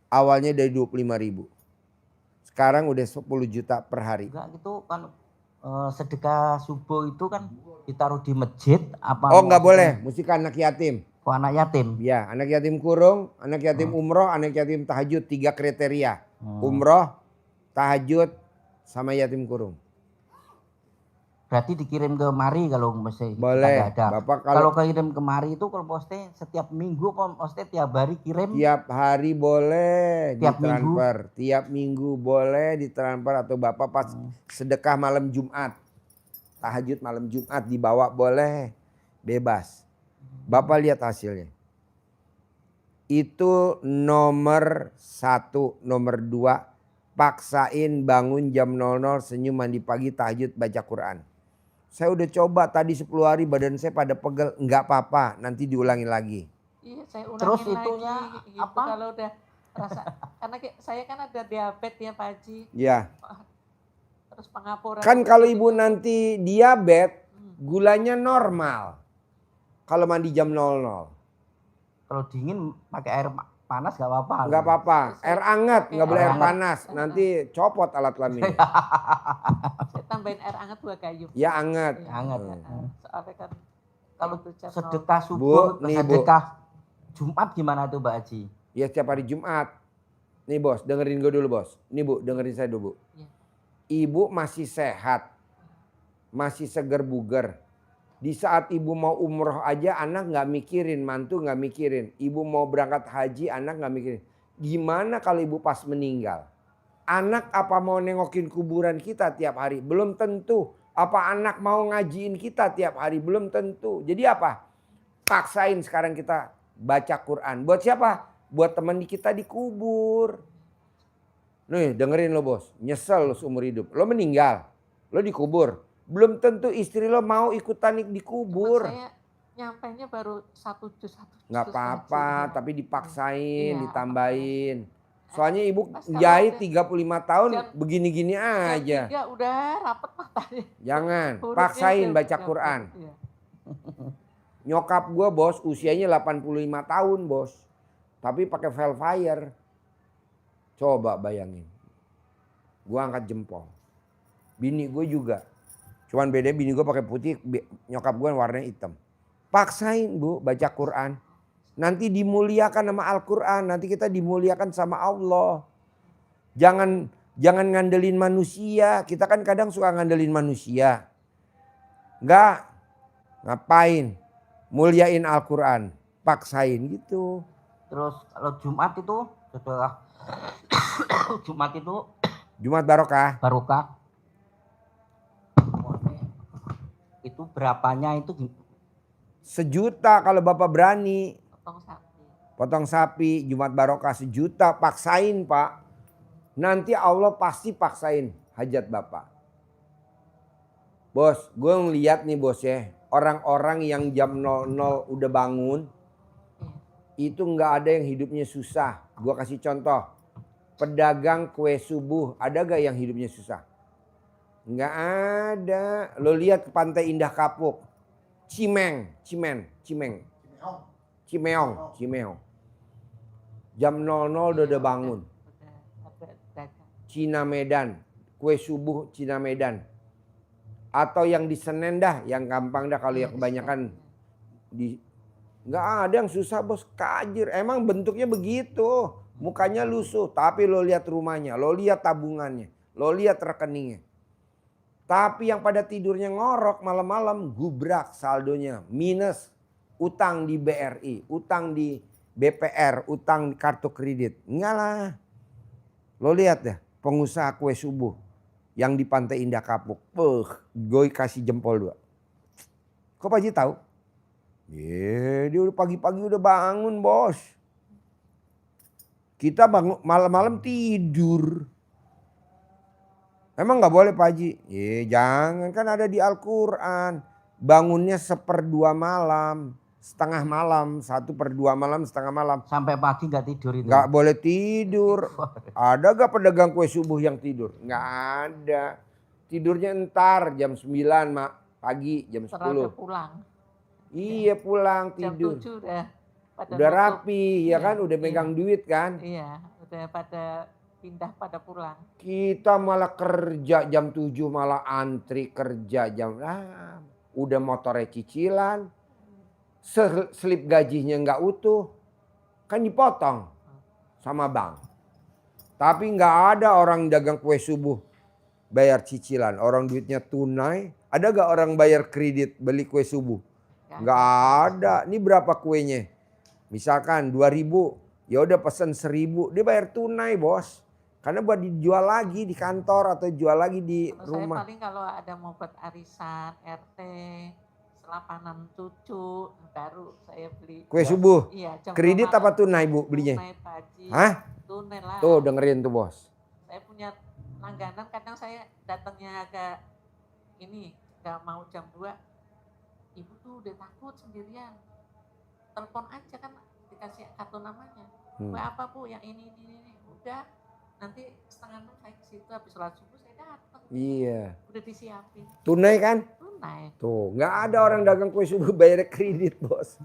Awalnya dari 25.000. Sekarang udah 10 juta per hari. Enggak gitu kan sedekah subuh itu kan ditaruh di masjid apa? Oh nggak boleh, mesti ke anak yatim. Ke anak yatim. Ya, anak yatim kurung, anak yatim umroh, anak yatim tahajud, 3 kriteria. Umroh, tahajud, sama yatim kurung. Berarti dikirim ke mari kalau mesti Boleh. ada. Bapak kalau kirim ke mari itu kalau poste setiap minggu apa poste tiap hari kirim? Tiap hari boleh Tiap ditransfer. Tiap minggu boleh ditransfer atau Bapak pas sedekah malam Jumat. Tahajud malam Jumat dibawa boleh. Bebas. Bapak lihat hasilnya. Itu nomor 1, nomor 2. Paksain bangun jam 00, senyum, mandi pagi, tahajud, baca Quran. Saya udah coba tadi 10 hari badan saya pada pegel. Enggak apa-apa, nanti diulangi lagi. Iya, saya ulangin Terus lagi. itunya Gitu, apa? kalau udah rasa, karena saya kan ada diabetes ya Pak Haji. Ya. Terus pengapuran. Kan kalau ibu nanti diabetes, gulanya normal. Kalau mandi jam 00. Kalau dingin pakai air panas gak apa-apa. Enggak apa-apa. Air hangat, enggak boleh air hangat. panas. Nanti copot alat kelaminnya. Saya tambahin air hangat 2 gayung. Ya hangat. Iya, Hangat. Soalnya kan Kalau itu jam sedekah Bu, subuh, nih, Bu. sedekah Jumat gimana tuh Mbak Haji? Ya setiap hari Jumat. Nih bos, dengerin gue dulu bos. Nih bu, dengerin saya dulu bu. Iya. Ibu masih sehat. Masih seger buger. Di saat ibu mau umroh aja anak gak mikirin, mantu gak mikirin. Ibu mau berangkat haji anak gak mikirin. Gimana kalau ibu pas meninggal? Anak apa mau nengokin kuburan kita tiap hari? Belum tentu. Apa anak mau ngajiin kita tiap hari? Belum tentu. Jadi apa? Paksain sekarang kita baca Quran. Buat siapa? Buat teman kita dikubur. Nih dengerin lo bos. Nyesel lo seumur hidup. Lo meninggal. Lo dikubur. Belum tentu istri lo mau ikutan dikubur. Saya nyampainya baru 1 juz. Nggak apa-apa, tapi dipaksain, Iya, ditambahin. Soalnya ibu Pas kalau jahit udah 35 tahun jam- begini-gini aja. Ya udah rapet matanya. Jangan, Hurufnya paksain udah- baca udah- Quran. iya. Nyokap gue bos usianya 85 tahun bos. Tapi pakai velfire. Coba bayangin. Gue angkat jempol. Bini gue juga. Cuman beda bini gue pakai putih, nyokap gue warnanya hitam. Paksain bu baca Quran. Nanti dimuliakan sama Al-Quran. Nanti kita dimuliakan sama Allah. Jangan ngandelin manusia. Kita kan kadang suka ngandelin manusia. Enggak. Ngapain? Muliain Al-Quran. Paksain gitu. Terus kalau Jumat itu setelah Jumat itu Jumat barokah. barokah. Itu berapanya itu 1 juta kalau Bapak berani. Potong sapi. Potong sapi, Jumat barokah 1 juta. Paksain Pak. Nanti Allah pasti paksain hajat Bapak. Bos, gue ngeliat nih bos ya, orang-orang yang jam 00 udah bangun, itu nggak ada yang hidupnya susah. Gue kasih contoh, pedagang kue subuh, ada gak yang hidupnya susah? Nggak ada. Lo lihat ke Pantai Indah Kapuk, Cimeong. Jam 00 udah bangun. Cina Medan, kue subuh Cina Medan. Atau yang di Senen dah, yang gampang dah kalau yang kebanyakan di nggak ada yang susah bos, kajir. Emang bentuknya begitu, mukanya lusuh, tapi lo lihat rumahnya, lo lihat tabungannya, lo lihat rekeningnya. Tapi yang pada tidurnya ngorok malam-malam, gubrak saldonya, minus, utang di BRI, utang di BPR, utang di kartu kredit. Enggak lah. Lo lihat deh, pengusaha kue subuh yang di Pantai Indah Kapuk. Gue kasih jempol 2. Kok Pak Haji tahu? Dia udah pagi-pagi udah bangun bos. Kita bangun malam-malam tidur. Emang nggak boleh Pak Haji? Jangan, kan ada di Al-Quran. Bangunnya 1/2 malam, setengah malam, 1/2 malam, setengah malam. Sampai pagi nggak tidur itu? Nggak boleh tidur. Ada gak pedagang kue subuh yang tidur? Nggak ada. Tidurnya entar jam 9 pagi, jam 10. Udah pulang. Iya pulang tidur. Jam 7 udah pada Udah nutup. rapi ya kan, udah megang duit kan. Iya, udah pada pindah pada pulang. Kita malah kerja jam 7 malah antri kerja jam udah motornya cicilan. Slip gajinya nggak utuh. Kan dipotong sama bank. Tapi nggak ada orang dagang kue subuh bayar cicilan. Orang duitnya tunai. Ada gak orang bayar kredit beli kue subuh? Nggak ada. Ini berapa kuenya? Misalkan 2.000. Ya udah pesen 1.000. Dia bayar tunai bos. Karena buat dijual lagi di kantor atau jual lagi di rumah. Saya paling kalau ada mau buat arisan, RT, selapanan cucu, baru saya beli. Kue subuh? Iya. Kredit apa tunai bu belinya? Tunai Pak Haji. Hah? Tunai lah. Tuh dengerin tuh bos. Saya punya langganan, kadang saya datangnya agak ini, gak mau jam 2. Ibu tuh udah takut sendirian. Telepon aja kan, dikasih kartu namanya. Kue apa bu? Yang ini. Udah. Nanti 5:30 saya ke situ, habis sholat subuh saya datang. Iya. Udah disiapin. Tunai kan? Tunai. Tuh nggak ada orang dagang kue subuh bayar kredit bos.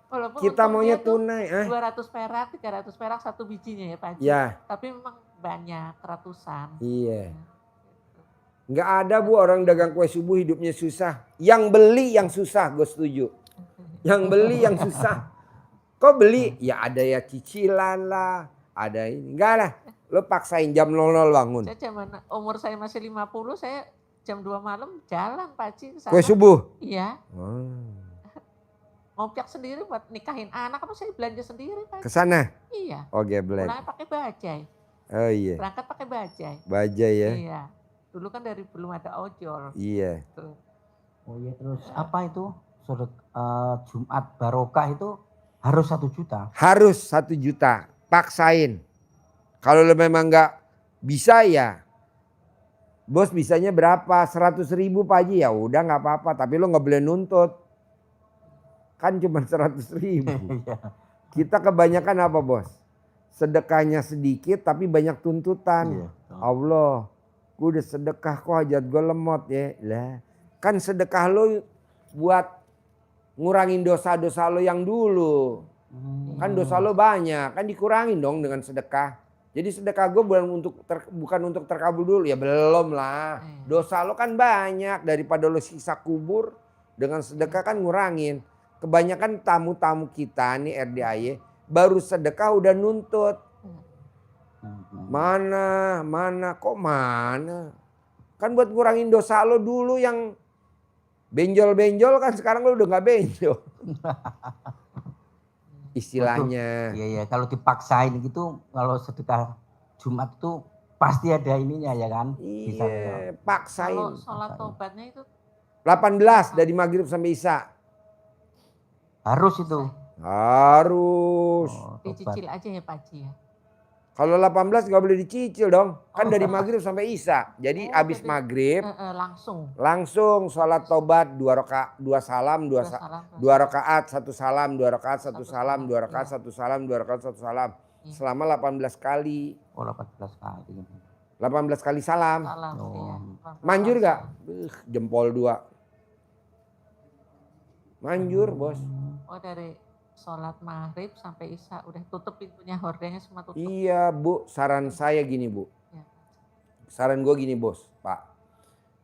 Walaupun Kita maunya tunai. 200 perak, 300 perak satu bijinya ya Pak Haji. Ya. Tapi memang banyak, ratusan. Iya. Nggak ada bu orang dagang kue subuh hidupnya susah. Yang beli yang susah, gue setuju. Yang beli yang susah. Kok beli? Ya ada ya cicilan lah. Ada ini. Enggak lah. Lo paksain jam 00 bangun. Saya zaman umur saya masih 50, saya jam 2 malam jalan Pak Haji ke sana. Kue subuh? Iya. Ngopiak sendiri buat nikahin anak, apa saya belanja sendiri Pak Haji. Ke sana? Iya. Oh geblek. Pulangnya pakai bajai. Oh iya. Berangkat pakai bajai. Bajai ya? Iya. Dulu kan belum ada ojol. Iya. Tuh. Oh iya, terus apa itu? Jumat Barokah itu harus 1 juta? Harus 1 juta. Paksain. Kalau lo memang nggak bisa ya, bos bisanya berapa? 100.000 Pak Haji, ya udah nggak apa-apa. Tapi lo nggak boleh nuntut, kan cuma 100.000. Kita kebanyakan apa bos? Sedekahnya sedikit tapi banyak tuntutan. Allah, gue udah sedekah kok hajat gue lemot ya. Lah, kan sedekah lo buat ngurangin dosa-dosa lo yang dulu. Kan dosa lo banyak, kan dikurangin dong dengan sedekah. Jadi sedekah gue bukan untuk terkabul dulu, ya belum lah. Dosa lo kan banyak, daripada lo sisa kubur, dengan sedekah kan ngurangin. Kebanyakan tamu-tamu kita nih RDAY baru sedekah udah nuntut. Mana, kok mana? Kan buat ngurangin dosa lo dulu yang benjol-benjol, kan sekarang lo udah gak benjol. Istilahnya. Iya, kalau dipaksain gitu, kalau sedekah Jumat itu pasti ada ininya ya kan? Iya, paksain. Kalau sholat tobatnya itu 18 dari maghrib sampai isya. Harus itu. Harus. Oh, dicicil aja ya Pak Haji ya. Kalau 18 nggak boleh dicicil dong. Kan dari maghrib sampai isya. Jadi abis maghrib langsung sholat tobat 2 salam, 2 rakaat, 1 salam, 2 rakaat, 1 salam, 2 rakaat, 1 salam, 2 rakaat, 1 salam. Selama 18 kali. Oh 18 kali. 18 kali salam. Iya. Manjur gak? Jempol 2. Manjur bos. Oh dari sholat maghrib sampai isya udah tutup pintunya, hordengnya semua tutup. Iya Bu, saran saya gini Bu. Ya. Saran gue gini bos, Pak.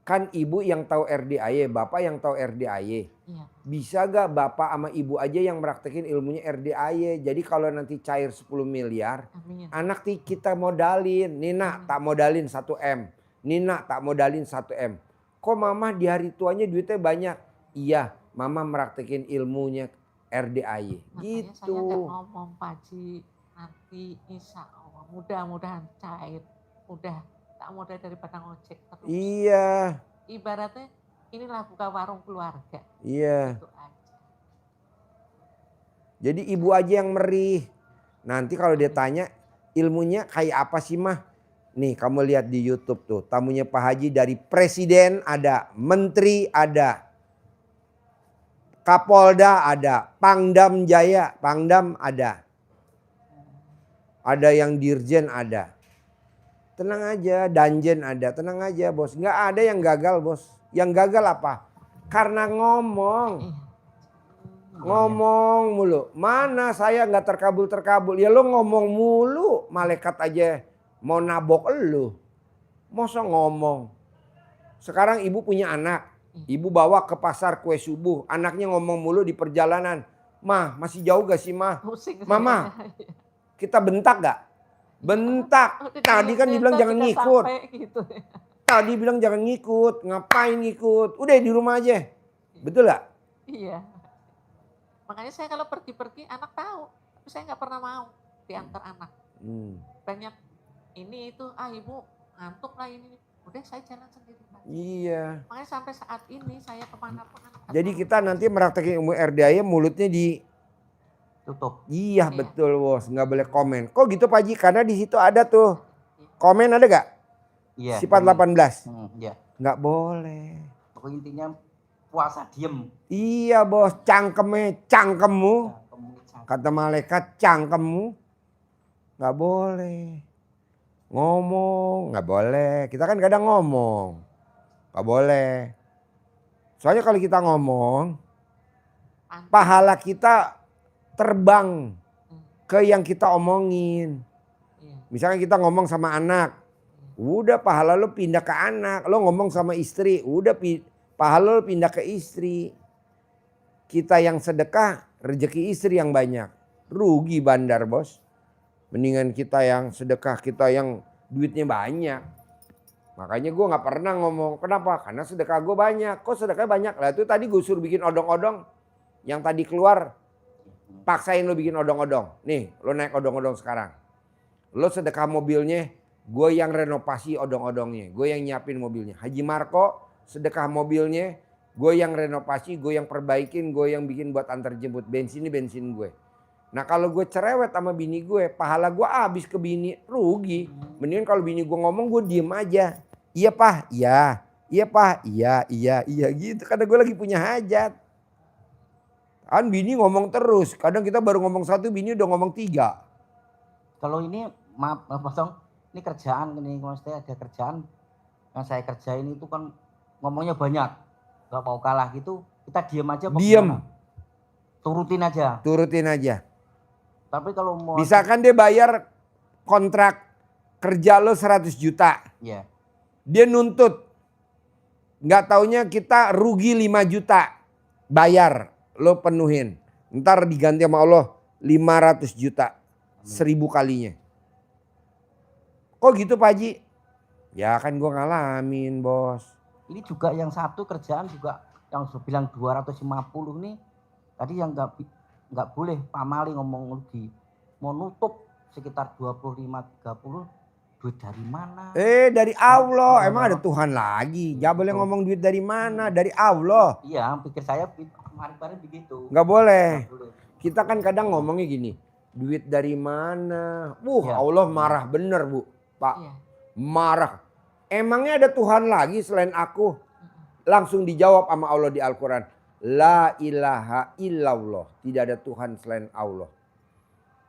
Kan ibu yang tahu RDAY, bapak yang tahu RDAY. Iya. Bisa gak bapak sama ibu aja yang praktekin ilmunya RDAY. Jadi kalau nanti cair 10 miliar, Amin. anak kita modalin. Nina tak modalin 1 M. Nina tak modalin 1 M. Kok mama di hari tuanya duitnya banyak? Iya, mama praktekin ilmunya RDAY. Makanya Gitu. saya nggak ngomong Pak Haji, nanti insya Allah mudah-mudahan cair. Udah tak mudah daripada ngojek terus. Iya. Ibaratnya inilah buka warung keluarga. Iya. Gitu aja. Jadi ibu aja yang merih. Nanti kalau dia tanya ilmunya kayak apa sih mah? Nih kamu lihat di YouTube tuh. Tamunya Pak Haji dari presiden ada, menteri ada, Kapolda ada, Pangdam Jaya, Pangdam ada. Ada yang dirjen ada. Tenang aja, danjen ada, tenang aja bos. Nggak ada yang gagal bos. Yang gagal apa? Karena ngomong. Ngomong mulu. Mana saya nggak terkabul-terkabul. Ya lo ngomong mulu, malaikat aja mau nabok elu. Masa ngomong. Sekarang ibu punya anak. Ibu bawa ke pasar kue subuh. Anaknya ngomong mulu di perjalanan. Mah masih jauh gak sih mah? Mama kita bentak gak? Bentak. Tadi kan dibilang jangan ngikut. Gitu. Tadi bilang jangan ngikut. Ngapain ngikut? Udah di rumah aja. Betul gak? Iya. Makanya saya kalau pergi-pergi anak tahu. Tapi saya nggak pernah mau diantar anak. Banyak ini itu ibu ngantuk lah ini. Udah saya jalan sendiri. Iya. Makanya sampai saat ini saya kemana-mana. Jadi kita nanti meraktekin ilmu RDAY mulutnya di tutup. Iya betul bos, nggak boleh komen. Kok gitu Pak Haji? Karena di situ ada tuh komen, ada gak? Iya. Sifat 18. Iya. Nggak boleh. Pokoknya intinya puasa diem. Iya bos, cangkemmu. Kata malaikat cangkemmu. Nggak boleh. Ngomong nggak boleh. Kita kan kadang ngomong. Nggak boleh. Soalnya kalau kita ngomong, pahala kita terbang ke yang kita omongin. Misalnya kita ngomong sama anak, udah pahala lo pindah ke anak. Lo ngomong sama istri, udah pahala lo pindah ke istri. Kita yang sedekah, rezeki istri yang banyak. Rugi bandar bos. Mendingan kita yang sedekah, kita yang duitnya banyak. Makanya gue gak pernah ngomong, kenapa? Karena sedekah gue banyak. Kok sedekah banyak? Lah itu tadi gue suruh bikin odong-odong. Yang tadi keluar, paksain lo bikin odong-odong. Nih, lo naik odong-odong sekarang. Lo sedekah mobilnya, gue yang renovasi odong-odongnya. Gue yang nyiapin mobilnya. Haji Marco sedekah mobilnya, gue yang renovasi, gue yang perbaikin, gue yang bikin buat antar jemput. Bensinnya bensin gue. Nah kalau gue cerewet sama bini gue, pahala gue habis ke bini, rugi. Mendingan kalau bini gue ngomong, gue diem aja. Iya Pak, iya. Iya Pak, iya gitu. Karena gue lagi punya hajat. Kan bini ngomong terus. Kadang kita baru ngomong 1, bini udah ngomong 3. Kalau ini, maaf potong, ini kerjaan, ini maksudnya ada kerjaan yang saya kerjain itu kan ngomongnya banyak. Gak mau kalah gitu, kita diem aja. Diem. Turutin aja. Turutin aja. Tapi kalau mau... Misalkan dia bayar kontrak kerja lo 100 juta. Iya. Dia nuntut. Nggak taunya kita rugi 5 juta. Bayar, lo penuhin. Ntar diganti sama Allah 500 juta. 1000 kalinya. Kok gitu Pak Haji? Ya kan gue ngalamin bos. Ini juga yang satu kerjaan juga yang bilang 250 nih. Tadi yang nggak boleh pamali ngomong rugi. Mau nutup sekitar 25-30, duit dari mana? Dari Allah. Emang ada Tuhan lagi. Gak boleh ngomong duit dari mana. Dari Allah. Iya, pikir saya kemarin-kemarin begitu. Gak boleh. Kita kan kadang ngomongnya gini. Duit dari mana? Ya. Allah marah bener Bu, Pak. Iya. Marah. Emangnya ada Tuhan lagi selain aku? Langsung dijawab sama Allah di Al-Quran. La ilaha illallah. Tidak ada Tuhan selain Allah.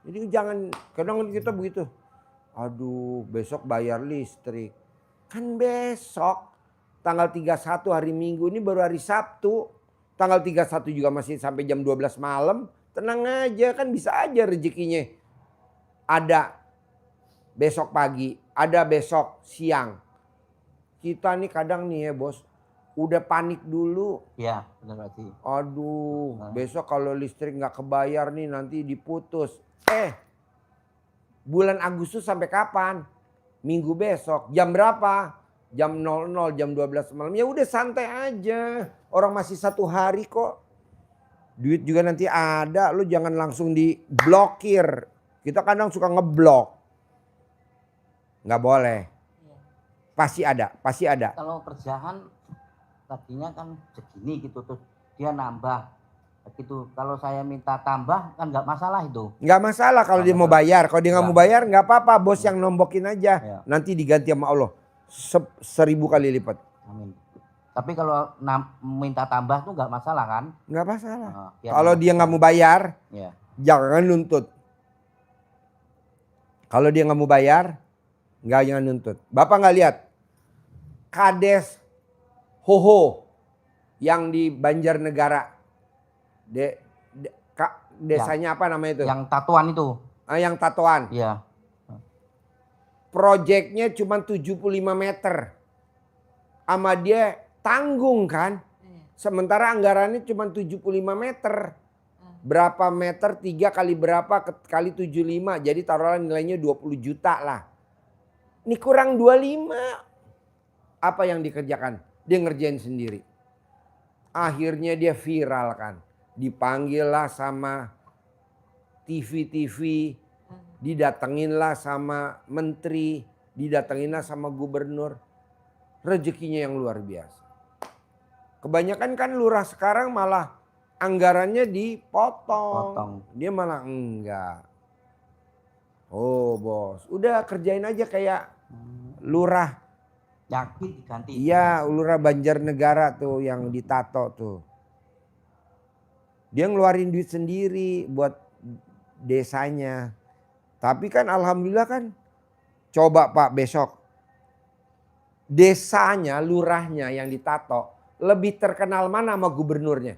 Jadi jangan, kadang kita begitu. Aduh besok bayar listrik. Kan besok. Tanggal 31 hari Minggu, ini baru hari Sabtu. Tanggal 31 juga masih sampai jam 12 malam. Tenang aja, kan bisa aja rezekinya. Ada besok pagi, ada besok siang. Kita nih kadang nih ya bos, udah panik dulu. Ya, benar Pak Haji. Aduh, besok kalau listrik nggak kebayar nih nanti diputus. Bulan Agustus sampai kapan? Minggu besok. Jam berapa? Jam 00, jam 12 malam. Ya udah santai aja. Orang masih 1 hari kok. Duit juga nanti ada. Lu jangan langsung diblokir. Kita kadang suka ngeblok. Nggak boleh. Pasti ada, pasti ada. Kalau kerjaan tadinya kan segini gitu, terus dia nambah gitu. Kalau saya minta tambah kan nggak masalah itu. Nggak masalah kalau dia mau bayar. Kalau dia nggak mau bayar nggak apa-apa. Bos yang nombokin aja. Nanti diganti sama Allah 1000 kali lipat. Amin. Tapi kalau minta tambah tuh nggak masalah kan? Nggak masalah. Kalau dia nggak mau bayar, jangan nuntut. Kalau dia nggak mau bayar, jangan nuntut. Bapak nggak lihat Kades Hoho yang di Banjarnegara, desanya apa namanya itu? Yang tatoan itu. Yang tatoan. Iya. Proyeknya cuma 75 meter. Sama dia tanggung kan. Sementara anggarannya cuma 75 meter. Berapa meter 3 kali berapa kali 75. Jadi taruhlah nilainya 20 juta lah. Ini kurang 25. Apa yang dikerjakan? Dia ngerjain sendiri. Akhirnya dia viral kan. Dipanggil lah sama TV-TV. Didatenginlah sama menteri. Didatenginlah sama gubernur. Rezekinya yang luar biasa. Kebanyakan kan lurah sekarang malah anggarannya dipotong. Dia malah enggak. Oh bos, udah kerjain aja kayak lurah. Yakin diganti. Iya, lurah Banjarnegara tuh yang ditato tuh. Dia ngeluarin duit sendiri buat desanya. Tapi kan alhamdulillah kan. Coba Pak besok. Desanya, lurahnya yang ditato. Lebih terkenal mana sama gubernurnya?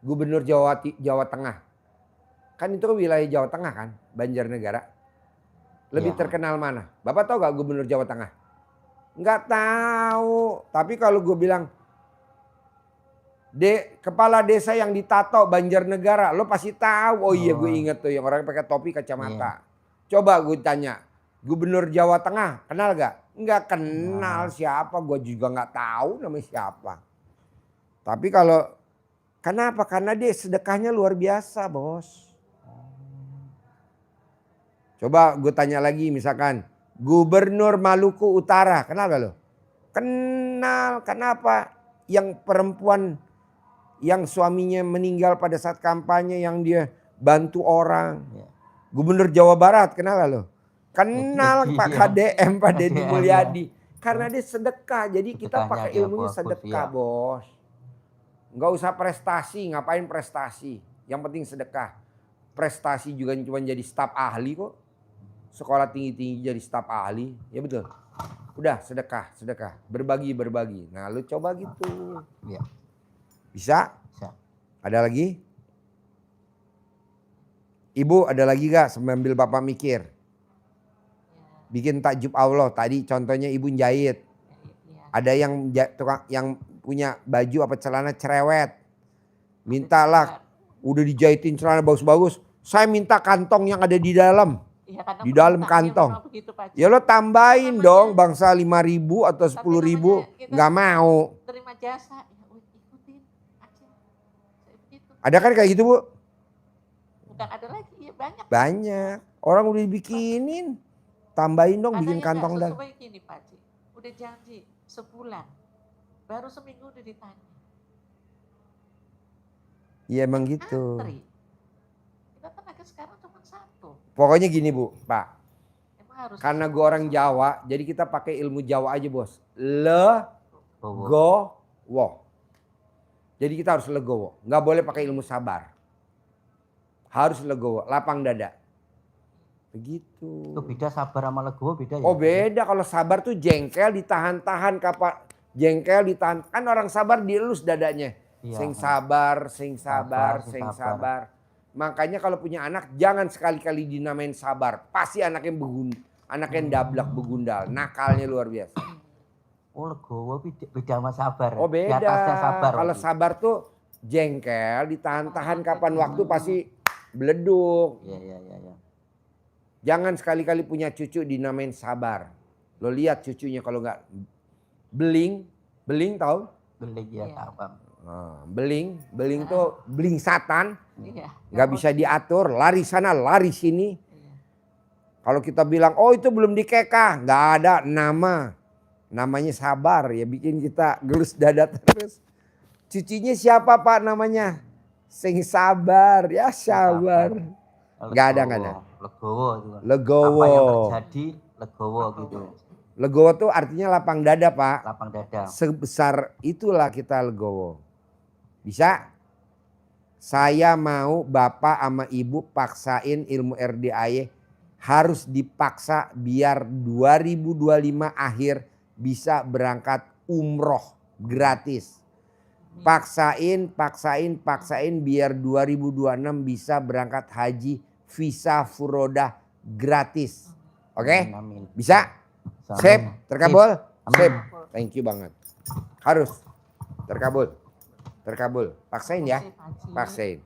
Gubernur Jawa Tengah. Kan itu wilayah Jawa Tengah kan, Banjarnegara. Lebih terkenal mana? Bapak tahu gak gubernur Jawa Tengah? Nggak tahu. Tapi kalau gue bilang, kepala desa yang ditato Banjarnegara, lo pasti tahu. Oh iya gue inget tuh yang orang pakai topi kacamata. Coba gue tanya, gubernur Jawa Tengah kenal gak? Nggak kenal siapa, gue juga nggak tahu namanya siapa. Tapi kalau kenapa? Karena dia sedekahnya luar biasa bos. Coba gue tanya lagi misalkan Gubernur Maluku Utara, kenal gak lo? Kenal, kenapa? Yang perempuan yang suaminya meninggal pada saat kampanye yang dia bantu orang. Gubernur Jawa Barat, kenal gak lo? Kenal Pak KDM, Pak Deddy Mulyadi. Karena dia sedekah, jadi kita pakai ilmunya sedekah bos. Nggak usah prestasi, ngapain prestasi. Yang penting sedekah. Prestasi juga cuma jadi staf ahli kok. Sekolah tinggi-tinggi jadi staf ahli, ya betul. Udah sedekah, sedekah, berbagi. Nah lu coba gitu. Bisa? Bisa. Ada lagi? Ibu ada lagi gak sambil Bapak mikir? Bikin takjub Allah, tadi contohnya ibu jahit. Ada yang punya baju apa celana cerewet. Mintalah, udah dijahitin celana bagus-bagus. Saya minta kantong yang ada di dalam. Di dalam kantong. Begitu, ya lo tambahin dong bangsa 5.000 atau 10.000. Nggak mau. Terima jasa, ya ikutin aja. Ada kan kayak gitu Bu? Bukan ada lagi, ya banyak. Banyak. Orang udah dibikinin. Tambahin dong bikin kantong dan. Sesuai gini Pak Haji. Udah janji sebulan. Baru seminggu udah ditanya. Iya emang gitu. Antri. Kita tenaga kan sekarang cuma satu. Pokoknya gini Bu, Pak. Emang harus Karena gue orang Jawa, jadi kita pakai ilmu Jawa aja bos. Legowo. Jadi kita harus legowo. Nggak boleh pakai ilmu sabar. Harus legowo, lapang dada. Begitu. Itu beda sabar sama legowo beda ya? Oh beda, kalau sabar tuh jengkel ditahan-tahan kapan. Jengkel ditahan, kan orang sabar dielus dadanya. Iya. Sing sabar, sing sabar, sing sabar. Makanya kalau punya anak jangan sekali-kali dinamain sabar. Pasti anaknya dablak begundal. Nakalnya luar biasa. Oh legowo beda sama sabar. Oh beda. Di atasnya sabar. Kalau sabar tuh jengkel ditahan-tahan kapan waktu pasti beleduk. Iya. Jangan sekali-kali punya cucu dinamain sabar. Lo lihat cucunya kalau nggak beling tahu? Beling ya tahu Bang. Beling tuh beling satan. Iya. Nggak bisa diatur, lari sana, lari sini. Kalau kita bilang, oh itu belum dikekah, nggak ada namanya sabar ya bikin kita gelus dada terus. Cucinya siapa Pak namanya? Sing sabar, ya sabar. Nggak ada. Legowo. Apa yang terjadi legowo gitu. Legowo tuh artinya lapang dada Pak. Lapang dada. Sebesar itulah kita legowo. Bisa? Saya mau bapak sama ibu paksain ilmu RDAY. Harus dipaksa biar 2025 akhir bisa berangkat umroh gratis. Paksain biar 2026 bisa berangkat haji visa furodah gratis. Oke? Bisa? Sip, terkabul? Sip. Thank you banget. Harus terkabul. Paksain ya. Paksain.